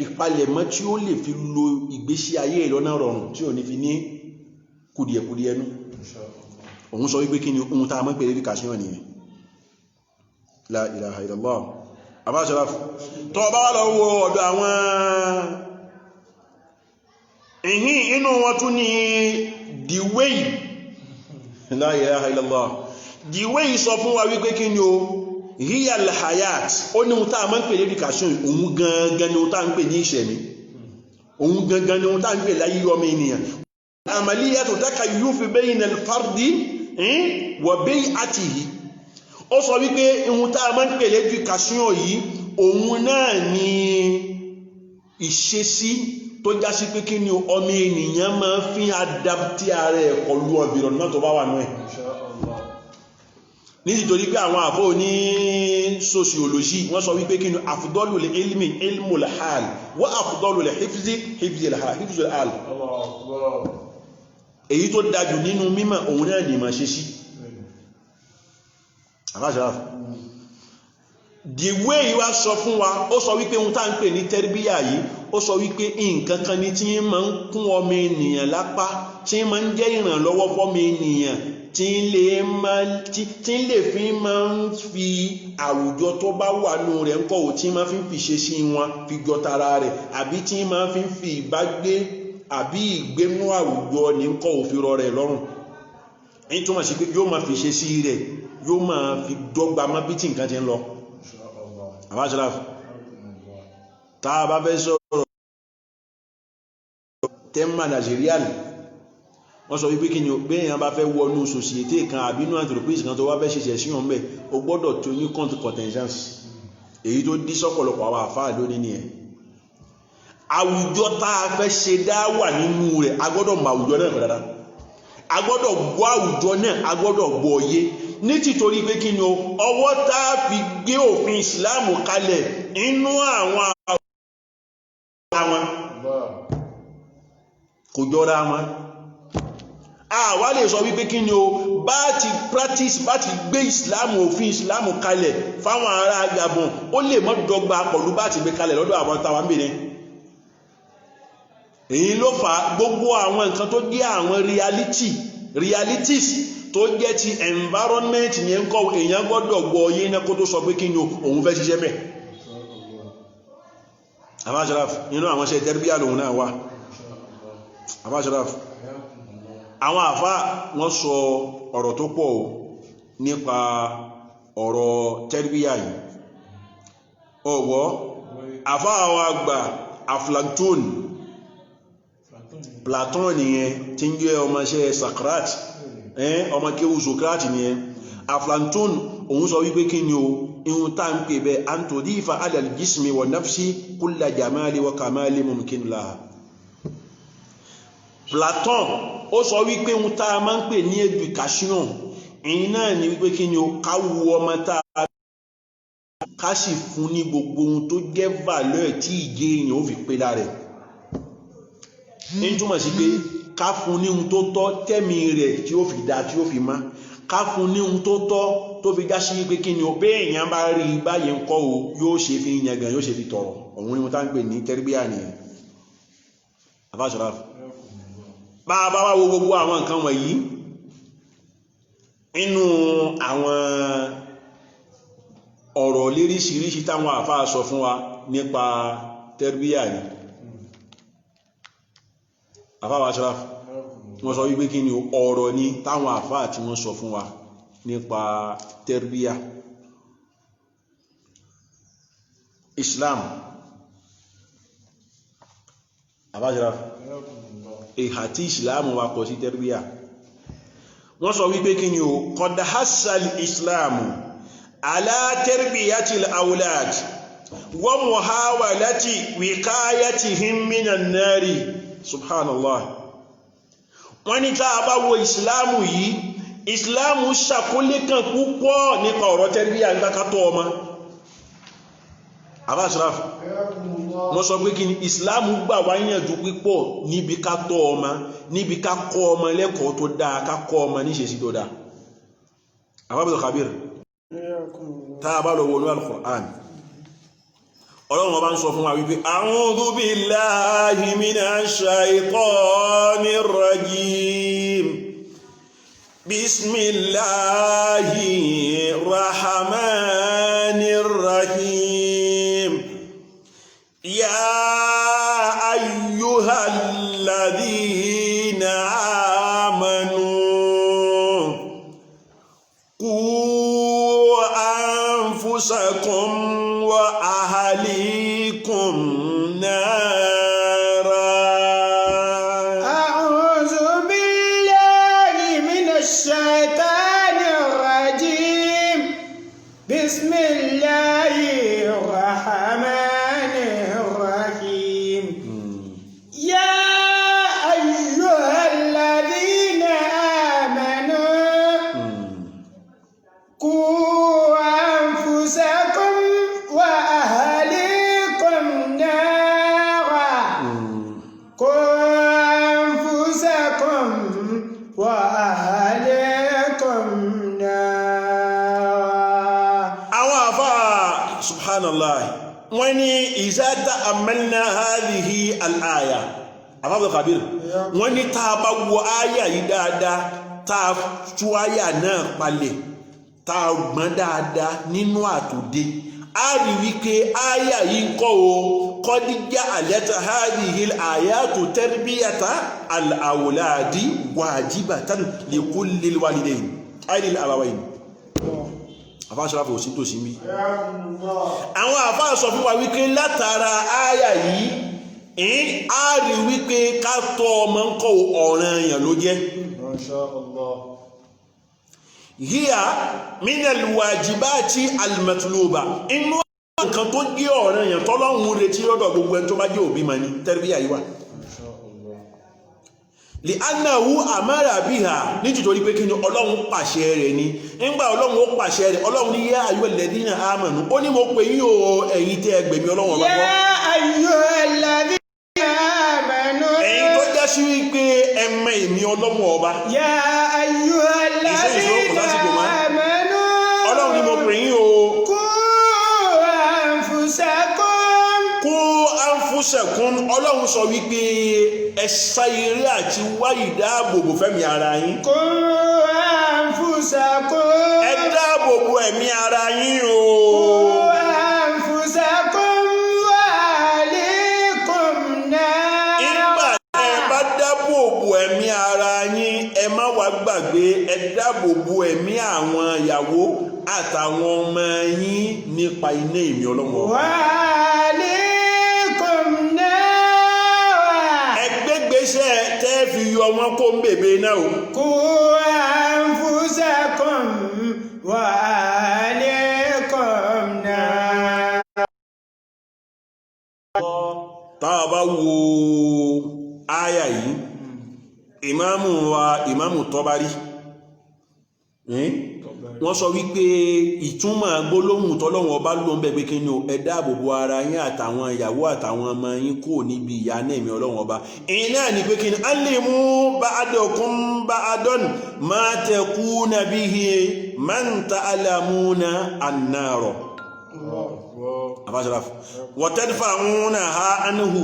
ìpalẹ̀mọ́ tí ó lè fi lo ìgbésí ayé ìlọ́nà rọrùn tí ò ní fi ní kùdìẹ̀kùdìẹ̀ ẹnu òun sọ wípé kí ni ohun tá a mọ́ pé lérí kàṣíwọ̀n nìyẹn la ilaha illallah Ashraf tó bá wà lọ wo ọ̀dọ̀ àwọn ìhìn inú wọn tún ní the way la ilaha illallah the way sọ fún wa wípé kí ni real hayat ó ní ohun tá a máa ń pè l'éducation òun gangan ni ohun tá a ń pè ní ìṣẹ̀mí òun gangan ni ohun tá a ń pè láyé ọmọ ènìyàn amaliyatu takayyuf bayna al-fardi wa bay'atihi ó sọ wípé ohun tá a máa ń pè l'éducation yìí òun náà ni ìṣesí tó já sí pé kí ni ọmọ ènìyàn máa fi adapti ara ẹ̀ pẹ̀lú environment tó bá wà náà nítorí pé àwọn àfọ́ ní sociology wọ́n sọ wípé kí ni afdalul ilmi ilmul hal wa afdalul hifzi hifzul hal èyí tó dájú nínú mímọ̀ òun náà ni ma ṣe sí the way wá sọ fún wa ó sọ wípé ohun tá ń pè ní tẹ́rbíyà yìí ó sọ wípé nǹkan kan ní tí ma ń kún ọmọ ènìyàn lápá tí ma ń jẹ́ ìrànlọ́wọ́ fọ́mọ ènìyàn tí ń lè fi máa ń fi àwùjọ tó bá wà nù rẹ̀ ń kọ́ ò tí ma fi ń fi ṣe sí wọn fi jọtara rẹ̀ àbí tí ma fi ń fi ìbágbé àbí ìgbénú àwùjọ ní ń kọ́ òfin rọ rẹ̀ lọ́rùn ní túmọ̀ sí pé yóò máa fi ṣe sí rẹ̀ yóò máa fi dọ́gba mọ́ bí tí nǹkan ti ń lọ àbáṣọ́lá tá a bá fẹ́ sọ̀rọ̀ tẹ́mà nàìjíríà wọ́n sọ wípé kí ni béèyàn bá fẹ́ wọnú société kan àbínú entreprise kan tó wá fẹ́ ṣiṣẹ́ sí ọmọ ẹ̀ o gbọ́dọ̀ tó ní contingence èyí tó dí sọ́pọ̀lọpọ̀ àwọn àfáà lónìí nìyẹn àwùjọ tá a fẹ́ ṣe dá wà nínú rẹ̀ a gbọ́dọ̀ mọ àwùjọ náà dáadáa a gbọ́dọ̀ gbọ́ àwùjọ náà a gbọ́dọ̀ gbọ́ yé ní títorí pé kí ni o ọwọ́ tá a fi gbé òfin ìsìláàmù kalẹ̀ inú àwọn kò jọra wọn àwa lè sọ wípé kí ni o bá ti practice bá ti gbé ìsìláàmù òfin ìsìláàmù kalẹ̀ fáwọn ará Gabon ó lè mọ́ dọ́gba pẹ̀lú bá ti gbé kalẹ̀ lọ́dọ̀ àwọn táwa ń bèèrè èyí ló fà gbogbo àwọn nǹkan tó jẹ́ àwọn realities tó jẹ́ ti environment yẹn kọ́ èèyàn gbọ́dọ̀ gbọ́ yé náà kó tó sọ pé kí ni òun fẹ́ ṣiṣẹ́ bẹ́ẹ̀ Abáṣọ́ráf nínú àwọn ṣe tẹ́rbíyà lòun náà wà Abáṣọ́ráf àwọn àfá wọ́n sọ ọ̀rọ̀ tó pọ̀ nípa ọ̀rọ̀ tẹ́rbíyà yìí ọ̀wọ́ àfá àwọn àgbà Aflatun Platon nìyẹn tí ń jẹ́ ọmọṣẹ́ Socrates ọmọ kéwú Socrates nìyẹn Aflatun òun sọ wípé kí ni o ihun tá ń pè bẹ antodifa alal jismi wa nafsi kulla jamali wa kamali mumkin laha Platon ó sọ wípé ohun tá a máa ń pè ní education ìyìn náà ni wípé kí ni o ká wu ọmọ tá a ká sì fún ní gbogbo ohun tó jẹ́ valeur tí ìjẹ́ èèyàn ó fi pé lára rẹ̀ ní túmọ̀ sí pé ká fún ní ohun tó tọ́ tẹ́mi rẹ̀ tí ó fi dá tí ó fi má ká fún ní ohun tó tọ́ tó fi já sí wípé kí ni o bẹ́ẹ̀ èèyàn bá rí báyìí ń kọ́ o yóò ṣe fi yangàn yóò ṣe fi tọrọ òun ni mo tá ń pè ní tẹ́rbíyà nìyẹn Abáṣọ́ráf bá a bá wá wo gbogbo àwọn nǹkan wọ̀nyí inú àwọn ọ̀rọ̀ léríṣiríṣi táwọn àfáà sọ fún wa nípa tẹ́rbíyà ni àfáà Abáṣọ́ráf wọ́n sọ wípé kí ni ọ̀rọ̀ ni táwọn àfáà tí wọ́n sọ fún wa nípa tẹ́rbíyà Islam Abáṣọ́ráf ìhà tí ìsìláàmù wa kọ sí tẹ́rbíyà wọ́n sọ wípé kí ni o qad hassal ìsìláàmù ala tarbiyatil awlad wa muhawalati wiqayatihim minan nari subhanallah wọ́n ní tá a bá wo ìsìláàmù yìí ìsìláàmù ṣàkólé kan púpọ̀ nípa ọ̀rọ̀ tẹ́rbíyà nígbà ká tọ́ ọmọ Abáṣọ́ráf wọ́n sọ pé kí ni ìsìláàmù gbà wá yànjú pípọ̀ níbi ká tọ́ ọmọ níbi ká kọ́ ọmọ lẹ́kọ̀ọ́ tó dáa ká kọ́ ọmọ níṣesí tó dáa Abdul Khabir tá a bá lọ wọnú al-Qur'an Ọlọ́run ọba ń sọ fún wa wípé a'udhu billahi minash shaytanir rajim bismillahir rahmanir rahim ya ayyuhalladhina amanu qu anfusakum wa ahlikum nara a'udhu billahi minash shaitanir rajim bismillahir rahmanir rahim ya ayyuhalladhina amanu qu anfusakum wa ahlikum nara qu anfusakum wa ahlikum nara. àwọn àfá subhanallah wọ́n ní iza ta'ammalna hadhihi al-aya Abdul Khabir wọ́n ní tá a bá wo àyà yìí dáadáa tá a tú àyà náà palẹ̀ tá a gbọ́n dáadáa nínú àtòdé a rí wípé àyà yìí ń kọ́ o kọ́díjà àlẹ́ta hadihil ayatu tarbiyata al-awladi wajibatan li kulli al-walidayn ayil abawayn àfáà Ṣàráfù ò sí tó sí mi àwọn àfáà sọ fún wa wípé látara àyà yìí a rí wípé ká tọ́ ọmọ ń kọ́ ọ̀ranyàn ló jẹ́ Masha Allah. hiya minal wajibati al-matluba inú nǹkan tó jẹ́ ọ̀ranyàn tọ́lọ́run retí lọ́dọ̀ gbogbo ẹni tó bá jẹ́ òbí mani tẹ́rbíyà yìí wà Masha Allah. li annahu amara biha nítorí pé kíni Ọlọ́run pàṣẹ rẹ̀ ni nígbà Ọlọ́run ó pàṣẹ rẹ̀ Ọlọ́run ní yá ayyuhal ladhina amanu ó ní mo pè yín o ẹ̀yin tẹ́ gbẹ̀mí Ọlọ́run ọba gbọ́ يا أيها الذين آمنوا ẹ̀yin tó já sí wípé ẹmọ èmi Ọlọ́run ọba يا أيها الذين آمنوا Ọlọ́run ní mo pè yín o قوا أنفسكم kó anfusakum Ọlọ́run sọ wípé ẹ sá eré àti wá ìdáàbòbò fẹ́mi ara yín قوا أنفسكم ẹ dáàbòbò ẹ̀mí ara yín o قوا أنفسكم وأهليكم نارا nígbà ẹ bá dáàbòbò ẹ̀mí ara yín ẹ má wá gbàgbé ẹ dáàbòbò ẹ̀mí àwọn ìyàwó àtàwọn ọmọ yín nípa iná èmi Ọlọ́run ọba. وأهليكم نارا ẹgbẹ́gbẹ́sẹ̀ tẹ́ fi yọ wọn kó ń bèbè náà o. قوا أنفسكم وأهليكم نارا tá a bá wo àyà yìí ìmáàmù Tọ́bárí wọ́n sọ wípé ìtumọ̀ gbólóhùn tọ́lọ́hun ọba ló ń bẹ̀ pé kí ni o ẹ dáàbòbò ara yín àtàwọn ìyàwó àtàwọn ọmọ yín kò níbi ìyà náà èmi Ọlọ́hun ọba èyí náà ni pé kí ni allimu ba'dakum ba'dan ma takuna bihi man ta'lamuna an-nara Àfáà Ṣàráfù wa tadfa'unaha anhu.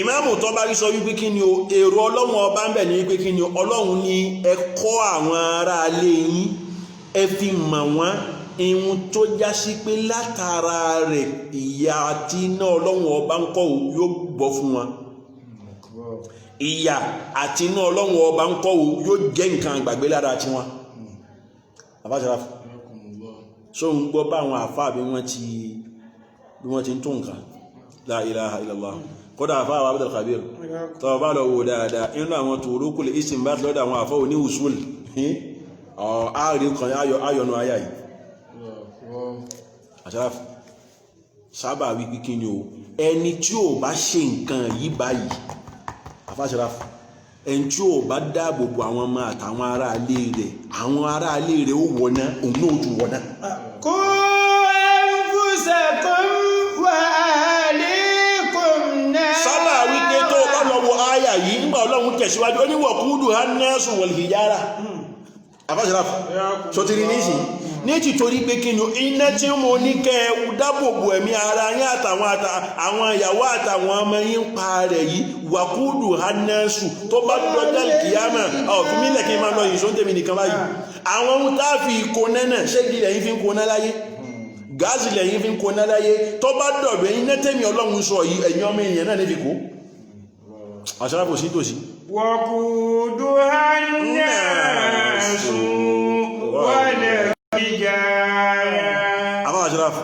Ìmáàmù Tọ́bárí sọ wípé kí ni o èrò Ọlọ́run ọba ń bẹ̀ ní wípé kí ni Ọlọ́run ní ẹ kọ́ àwọn ará alé yín ẹ fi mọ̀ wọ́n ihun tó já sí pé látara rẹ̀ ìyà àti iná Ọlọ́run ọba ń kọ́ yóò bọ́ fún wọn ìyà àti iná Ọlọ́run ọba ń kọ́ yóò jẹ́ nǹkan àgbàgbé lára tiwọn. Àfáà Ṣàráfù so ń gbọ́ bá àwọn àfáà bí wọ́n ti ń tún nǹkan la ilaha illallah kódà àfáà wa Abdul Khabir tọ́ bá lọ wò dáadáa inú àwọn turuqul istinbat lọ́dọ̀ àwọn àfáà ní usul ààrí kan ayọ̀nù ayá yìí Ṣàráfù sábà wípé kí ni o ẹni tí ò bá ṣe nǹkan yìí báyìí Àfáà Ṣàráfù ẹni tí ò bá dáàbòbò àwọn ọmọ àtàwọn ará alé rẹ̀ àwọn ará alé rẹ̀ ó wọ̀ná òun náà jù wọ̀ná. قوا أنفسكم وأهليكم نارا sábà wípé tó bá lọ wo àyà yìí nígbà Ọlọ́run tẹ̀síwájú ó ní waquduha an-nasu wal-hijara. Àfáà Ṣàráfù sọtìrì nísìn ní títorí pé kí ni iná tí mo ní kẹ́ dáàbòbò ẹ̀mí ara yín àtàwọn ìyàwó àtàwọn ọmọ yín pa rẹ̀ yìí waquduha an-nasu tó bá dọjá kìyàmà ọ̀fun mílẹ̀ kí n máa lọ yìí sóńtẹ̀mí nìkan báyìí àwọn ohun tá a fi kóná náà ṣégi lẹ́yìn fi ń kóná láyé gáàsì lẹ́yìn fi ń kóná láyé tó bá dọ̀dọ̀ ẹ̀yin nẹ́tẹ̀mí Ọlọ́run sọ yìí ẹ̀yin ọmọ èèyàn náà níbi kó Ṣàráfù sí tòsí. وقودها الناس والحجارة Àfáà Ṣàráfù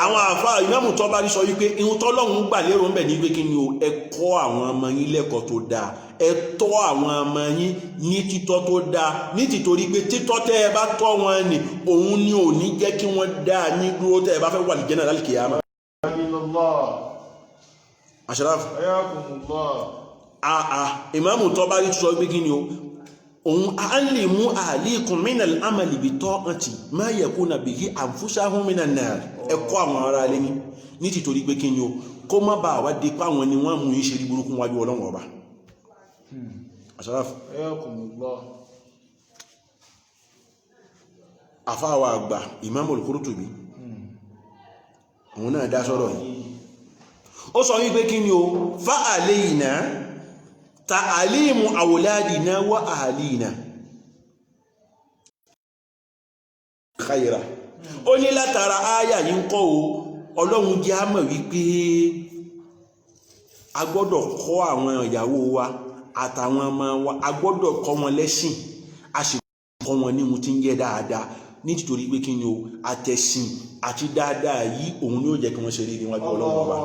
àwọn àfáà Ìmáàmù Tọ́bárí sọ wípé ihun tọ́lọ́run gbà lérò ń bẹ̀ ní pé kí ni o ẹ kọ́ àwọn ọmọ yín lẹ́kọ̀ọ́ tó dáa ẹ tọ́ àwọn ọmọ yín ní títọ́ tó dáa ní tìtorí pé títọ́ tẹ́ ẹ bá tọ́ wọn ni òun ni ò ní jẹ́ kí wọ́n dáa ní dúró tẹ́ ẹ bá fẹ́ wà ní jẹ́nà lálùkìyámà. Ṣàráfù Ìmáàmù Tọ́bárí sọ wípé kí ni o òun allimu ahlikum minal amali bita'ati ma yakuna bihi anfusahum minan nar ẹ̀kọ́ àwọn ará alẹ́ ní tìtorí pé kí ni o kó má bàa wá di pa wọn ni wọ́n mú ìṣe rí burúkú wájú Ọlọ́run ọba. Ṣàráfù àfáàwà àgbà Imam al-Qurtubi òun náà dá sọ́rọ̀ yìí ó sọ wípé kí ni o fa alayna ta'alimu awladina wa ahlina khayra ó ní látara àyà yìí ń kọ́ o ọlọ́run jẹ́ á mọ̀ wípé a gbọ́dọ̀ kọ́ àwọn ìyàwó wa àtàwọn ọmọ wa a gbọ́dọ̀ kọ́ wọn lẹ́sìn a sì kọ́ wọn ní mo ti ń jẹ́ dáadáa nítorí pé kí ni o àtẹ̀sìn àti dáadáa yìí òun ni ó jẹ́ kí wọ́n ṣe rí níwájú ọlọ́run ọba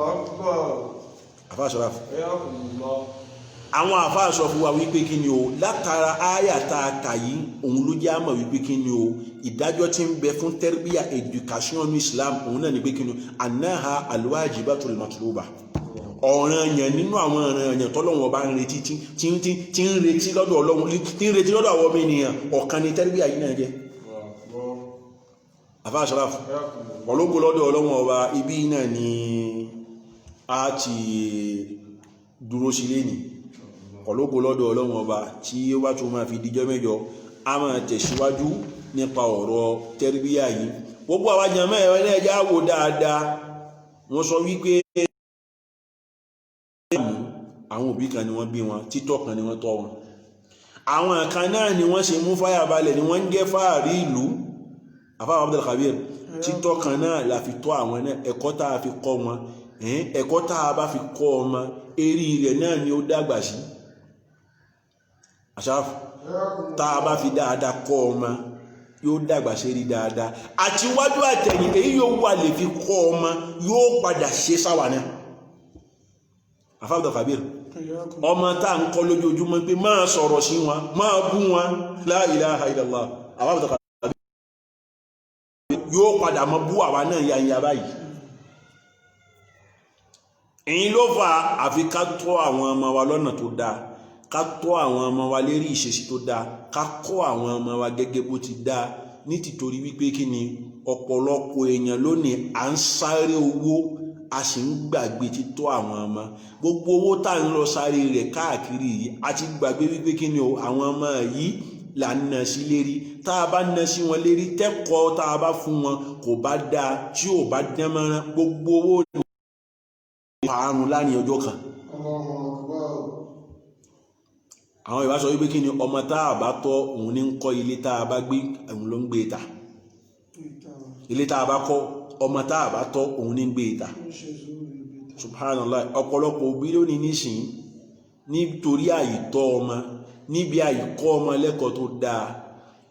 àfáà sọ́ra àwọn àfáà sọ fún wa wípé kí ni o látara àyà tá a kà yìí òun ló jẹ́ àmọ̀ wípé kí ni o ìdájọ́ tí ń bẹ fún tẹ́rbíà education ní Islam òun náà ni pé kí ni o anaha alwajibatul matluba ọ̀ràn yẹn nínú àwọn ọ̀ràn yẹn tọ́lọ́wọ́n ọba ń retí tí ń retí lọ́dọ̀ ọlọ́run tí ń retí lọ́dọ̀ àwọn ọmọ ènìyàn ọ̀kan ni tẹ́rbíà yìí náà jẹ́ àfáà sọ́ra ọlọ́gbọ́ lọ́dọ̀ ọlọ́run ọba ibi náà ni a ti dúró sí lẹ́nìí ọlọ́gbọ́ lọ́dọ̀ ọlọ́run ọba tí ó bá tún máa fi díjọ́ mẹ́jọ a máa tẹ̀síwájú nípa ọ̀rọ̀ tẹ́rbíyà yìí gbogbo àwọn jàmáà ẹ̀rọ ẹja wò dáadáa wọ́n sọ wípé àwọn òbí kan ni wọ́n bí wọn títọ́ kan ni wọ́n tọ́ wọn àwọn kan náà ni wọ́n ṣe mú fáyà balẹ̀ ni wọ́n ń jẹ́ fáàrí ìlú àfáà Abdul Khabir títọ́ kan náà la fi tọ́ àwọn náà ẹ̀kọ́ tá a fi kọ́ wọn ẹ̀kọ́ tá a bá fi kọ́ ọmọ eré rẹ̀ náà ni ó dàgbà sí àṣàfù tá a bá fi dáadáa kọ́ ọmọ yóò dàgbà sí rí dáadáa àti wájú àtẹ̀yìn èyí yóò wà lè fi kọ́ ọmọ yóò padà ṣe sáwà náà àfáà Abdul Khabir ọmọ tá à ń kọ́ lójoojúmọ́ pé máa sọ̀rọ̀ sí wọn máa bú wọn la ilaha illallah àfáà Abdul Khabir yóò padà mọ́ bú àwa náà yanya báyìí èyí ló fà àfi ká tọ́ àwọn ọmọ wa lọ́nà tó dáa ká tọ́ àwọn ọmọ wa lérí ìṣesí tó dáa ká kọ́ àwọn ọmọ wa gẹ́gẹ́ bó ti dáa ní tìtorí wípé kí ni ọ̀pọ̀lọpọ̀ èèyàn lónìí à ń sáré owó a sì ń gbàgbé títọ́ àwọn ọmọ gbogbo owó tá à ń lọ sáré rẹ̀ káàkiri yìí a ti gbàgbé wípé kí ni o àwọn ọmọ yìí là ń nà sí lérí tá a bá nà sí wọn lérí tẹ́kọ̀ọ́ tá a bá fún wọn kò bá dáa tí ò bá dán mọ́rán gbogbo owó àrùn láàrin ọjọ́ kan àwọn ìbá sọ wípé kí ni ọmọ tá a bá tọ́ òun ní ń kọ́ ilé tá a bá gbé òun ló ń gbé ta ilé tá a bá kọ́ ọmọ tá a bá tọ́ òun ní ń gbé ta subhanallah ọ̀pọ̀lọpọ̀ òbí lónìí nísìnyí nítorí àìtọ́ ọmọ níbi àìkọ́ ọmọ lẹ́kọ̀ọ́ tó dáa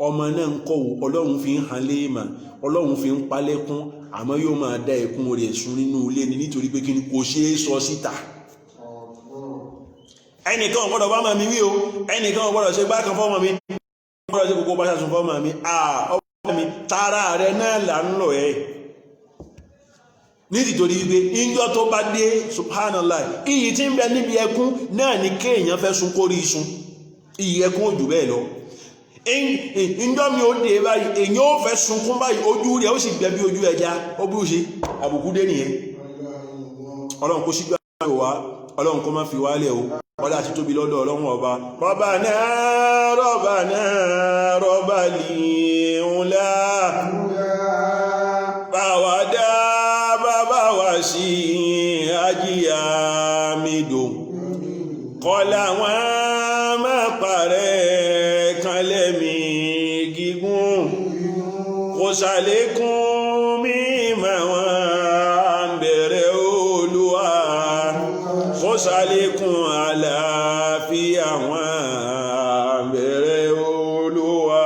ọmọ náà ń kọ́ ọlọ́run fi ń han léèmà ọlọ́run fi ń palẹ́kún àmọ́ yóò máa dá ẹkún rẹ̀ sun nínú ilé ni nítorí pé kí ni kò ṣeé sọ síta ẹnìkan gbọ́dọ̀ bá máa mi wí o ẹnìkan gbọ́dọ̀ ṣe gbákan fọ́mọ mi gbọ́dọ̀ ṣe kókó bá ṣàtún fọ́mọ mi ọmọ mi tara rẹ̀ náà là ń lọ ẹ̀ nítorí wípé ìjọ tó bá dé subhanallah iyì tí ń bẹ níbi ẹkún náà ni kéèyàn fẹ́ sun kórí sun iyì ẹkún ò jù bẹ́ẹ̀ lọ ìjọ mi ó dé báyìí èyàn ó fẹ́ sunkún báyìí ojú rẹ̀ ó sì gbẹ bí ojú ẹja ó bí ó ṣe àbùkù dé nìyẹn ọlọ́run kó sígbà wá ọlọ́run kó má fi wálẹ̀ o wọ́n láti tóbi lọ́dọ̀ ọlọ́run ọba Rabbana Rabbana Rabbal ula báwa dá bàbá wa sí ajíyá mi dò kọ́lá wọn má parẹ́ kanlẹ́mí gígùn kò ṣàlékún mímọ̀ wọn bẹ̀rẹ̀ Olúwa kò ṣàlékún àlàáfíà wọn bẹ̀rẹ̀ Olúwa.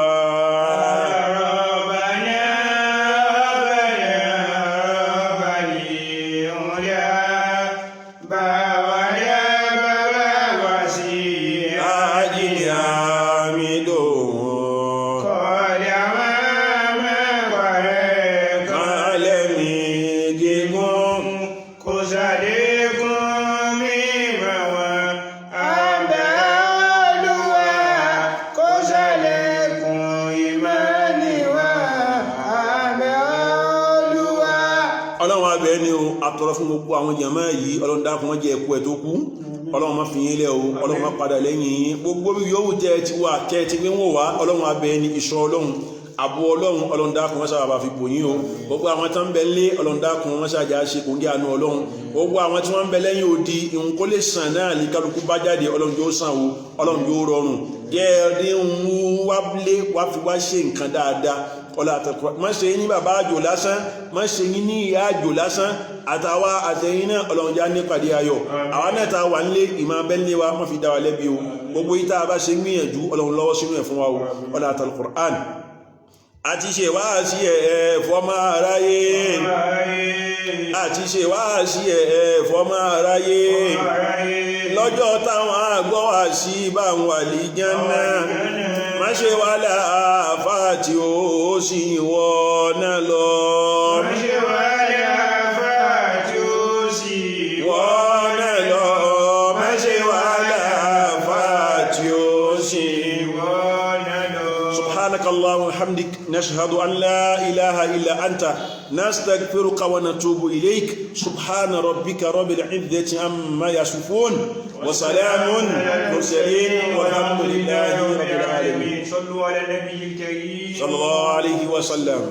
Àtọ̀rọ̀ fún gbogbo àwọn jàmáà yìí ọlọ́run dákun wọ́n jẹ́ ẹ̀kú ẹ̀ tó kú ọlọ́run má fi yín lẹ̀ o ọlọ́run má padà lẹ́yìn yín gbogbo bí yóò jẹ́ ti wà tẹ́ ti gbé wọ́n wá ọlọ́run abẹ́ ní ìṣọ́ ọlọ́run àbò ọlọ́run dákun wọ́n sábà fi bò yín o gbogbo àwọn tó ń bẹ lé ọlọ́run dákun wọ́n sájà ṣe kò ń gé àánú ọlọ́run gbogbo àwọn tí wọ́n ń bẹ lẹ́yìn odi ìhun kó lè sàn náà ní kálukú bá jáde ọlọ́run yóò sàn o ọlọ́run yóò rọrùn jẹ́ ẹni wá fi wá ṣe nǹkan dáadáa ọlá àtàkùrọ̀ má ṣe yín ní bàbá àjò lásán má ṣe yín ní ìyá àjò lásán àtàwa àtẹ̀yìn náà ọlọ́run já ní pàdé ayọ̀ àwa náà ta wà nílé ìmọ̀ abẹ́lé wa má fi dá wa lẹ́bi o gbogbo yìí tá a bá ṣe ń gbìyànjú ọlọ́run lọ́wọ́ sínú ẹ̀ fún wa o ọlá àtàkùrọ̀ àti ṣe wáàsí ẹ̀ fọ́mọ aráyé àti ṣe wáàsí ẹ̀ fọ́mọ aráyé lọ́jọ́ táwọn àgbọ́ wá sí báwọn àlìjánná má ṣe wà láàfà tí ó sì wọ́ náà lọ má ṣe wà láàfà tí ó sì wọ́ náà lọ má ṣe wà láàfà tí ó sì wọ́ náà lọ. subhanaka allahumma wa hamdik nashhadu an la ilaha illa anta نستغفرك ونتوب إليك سبحان ربك رب العزة عما يصفون وسلام المرسلين والحمد لله رب العالمين صلوا على النبي الكريم صلى الله عليه وسلم.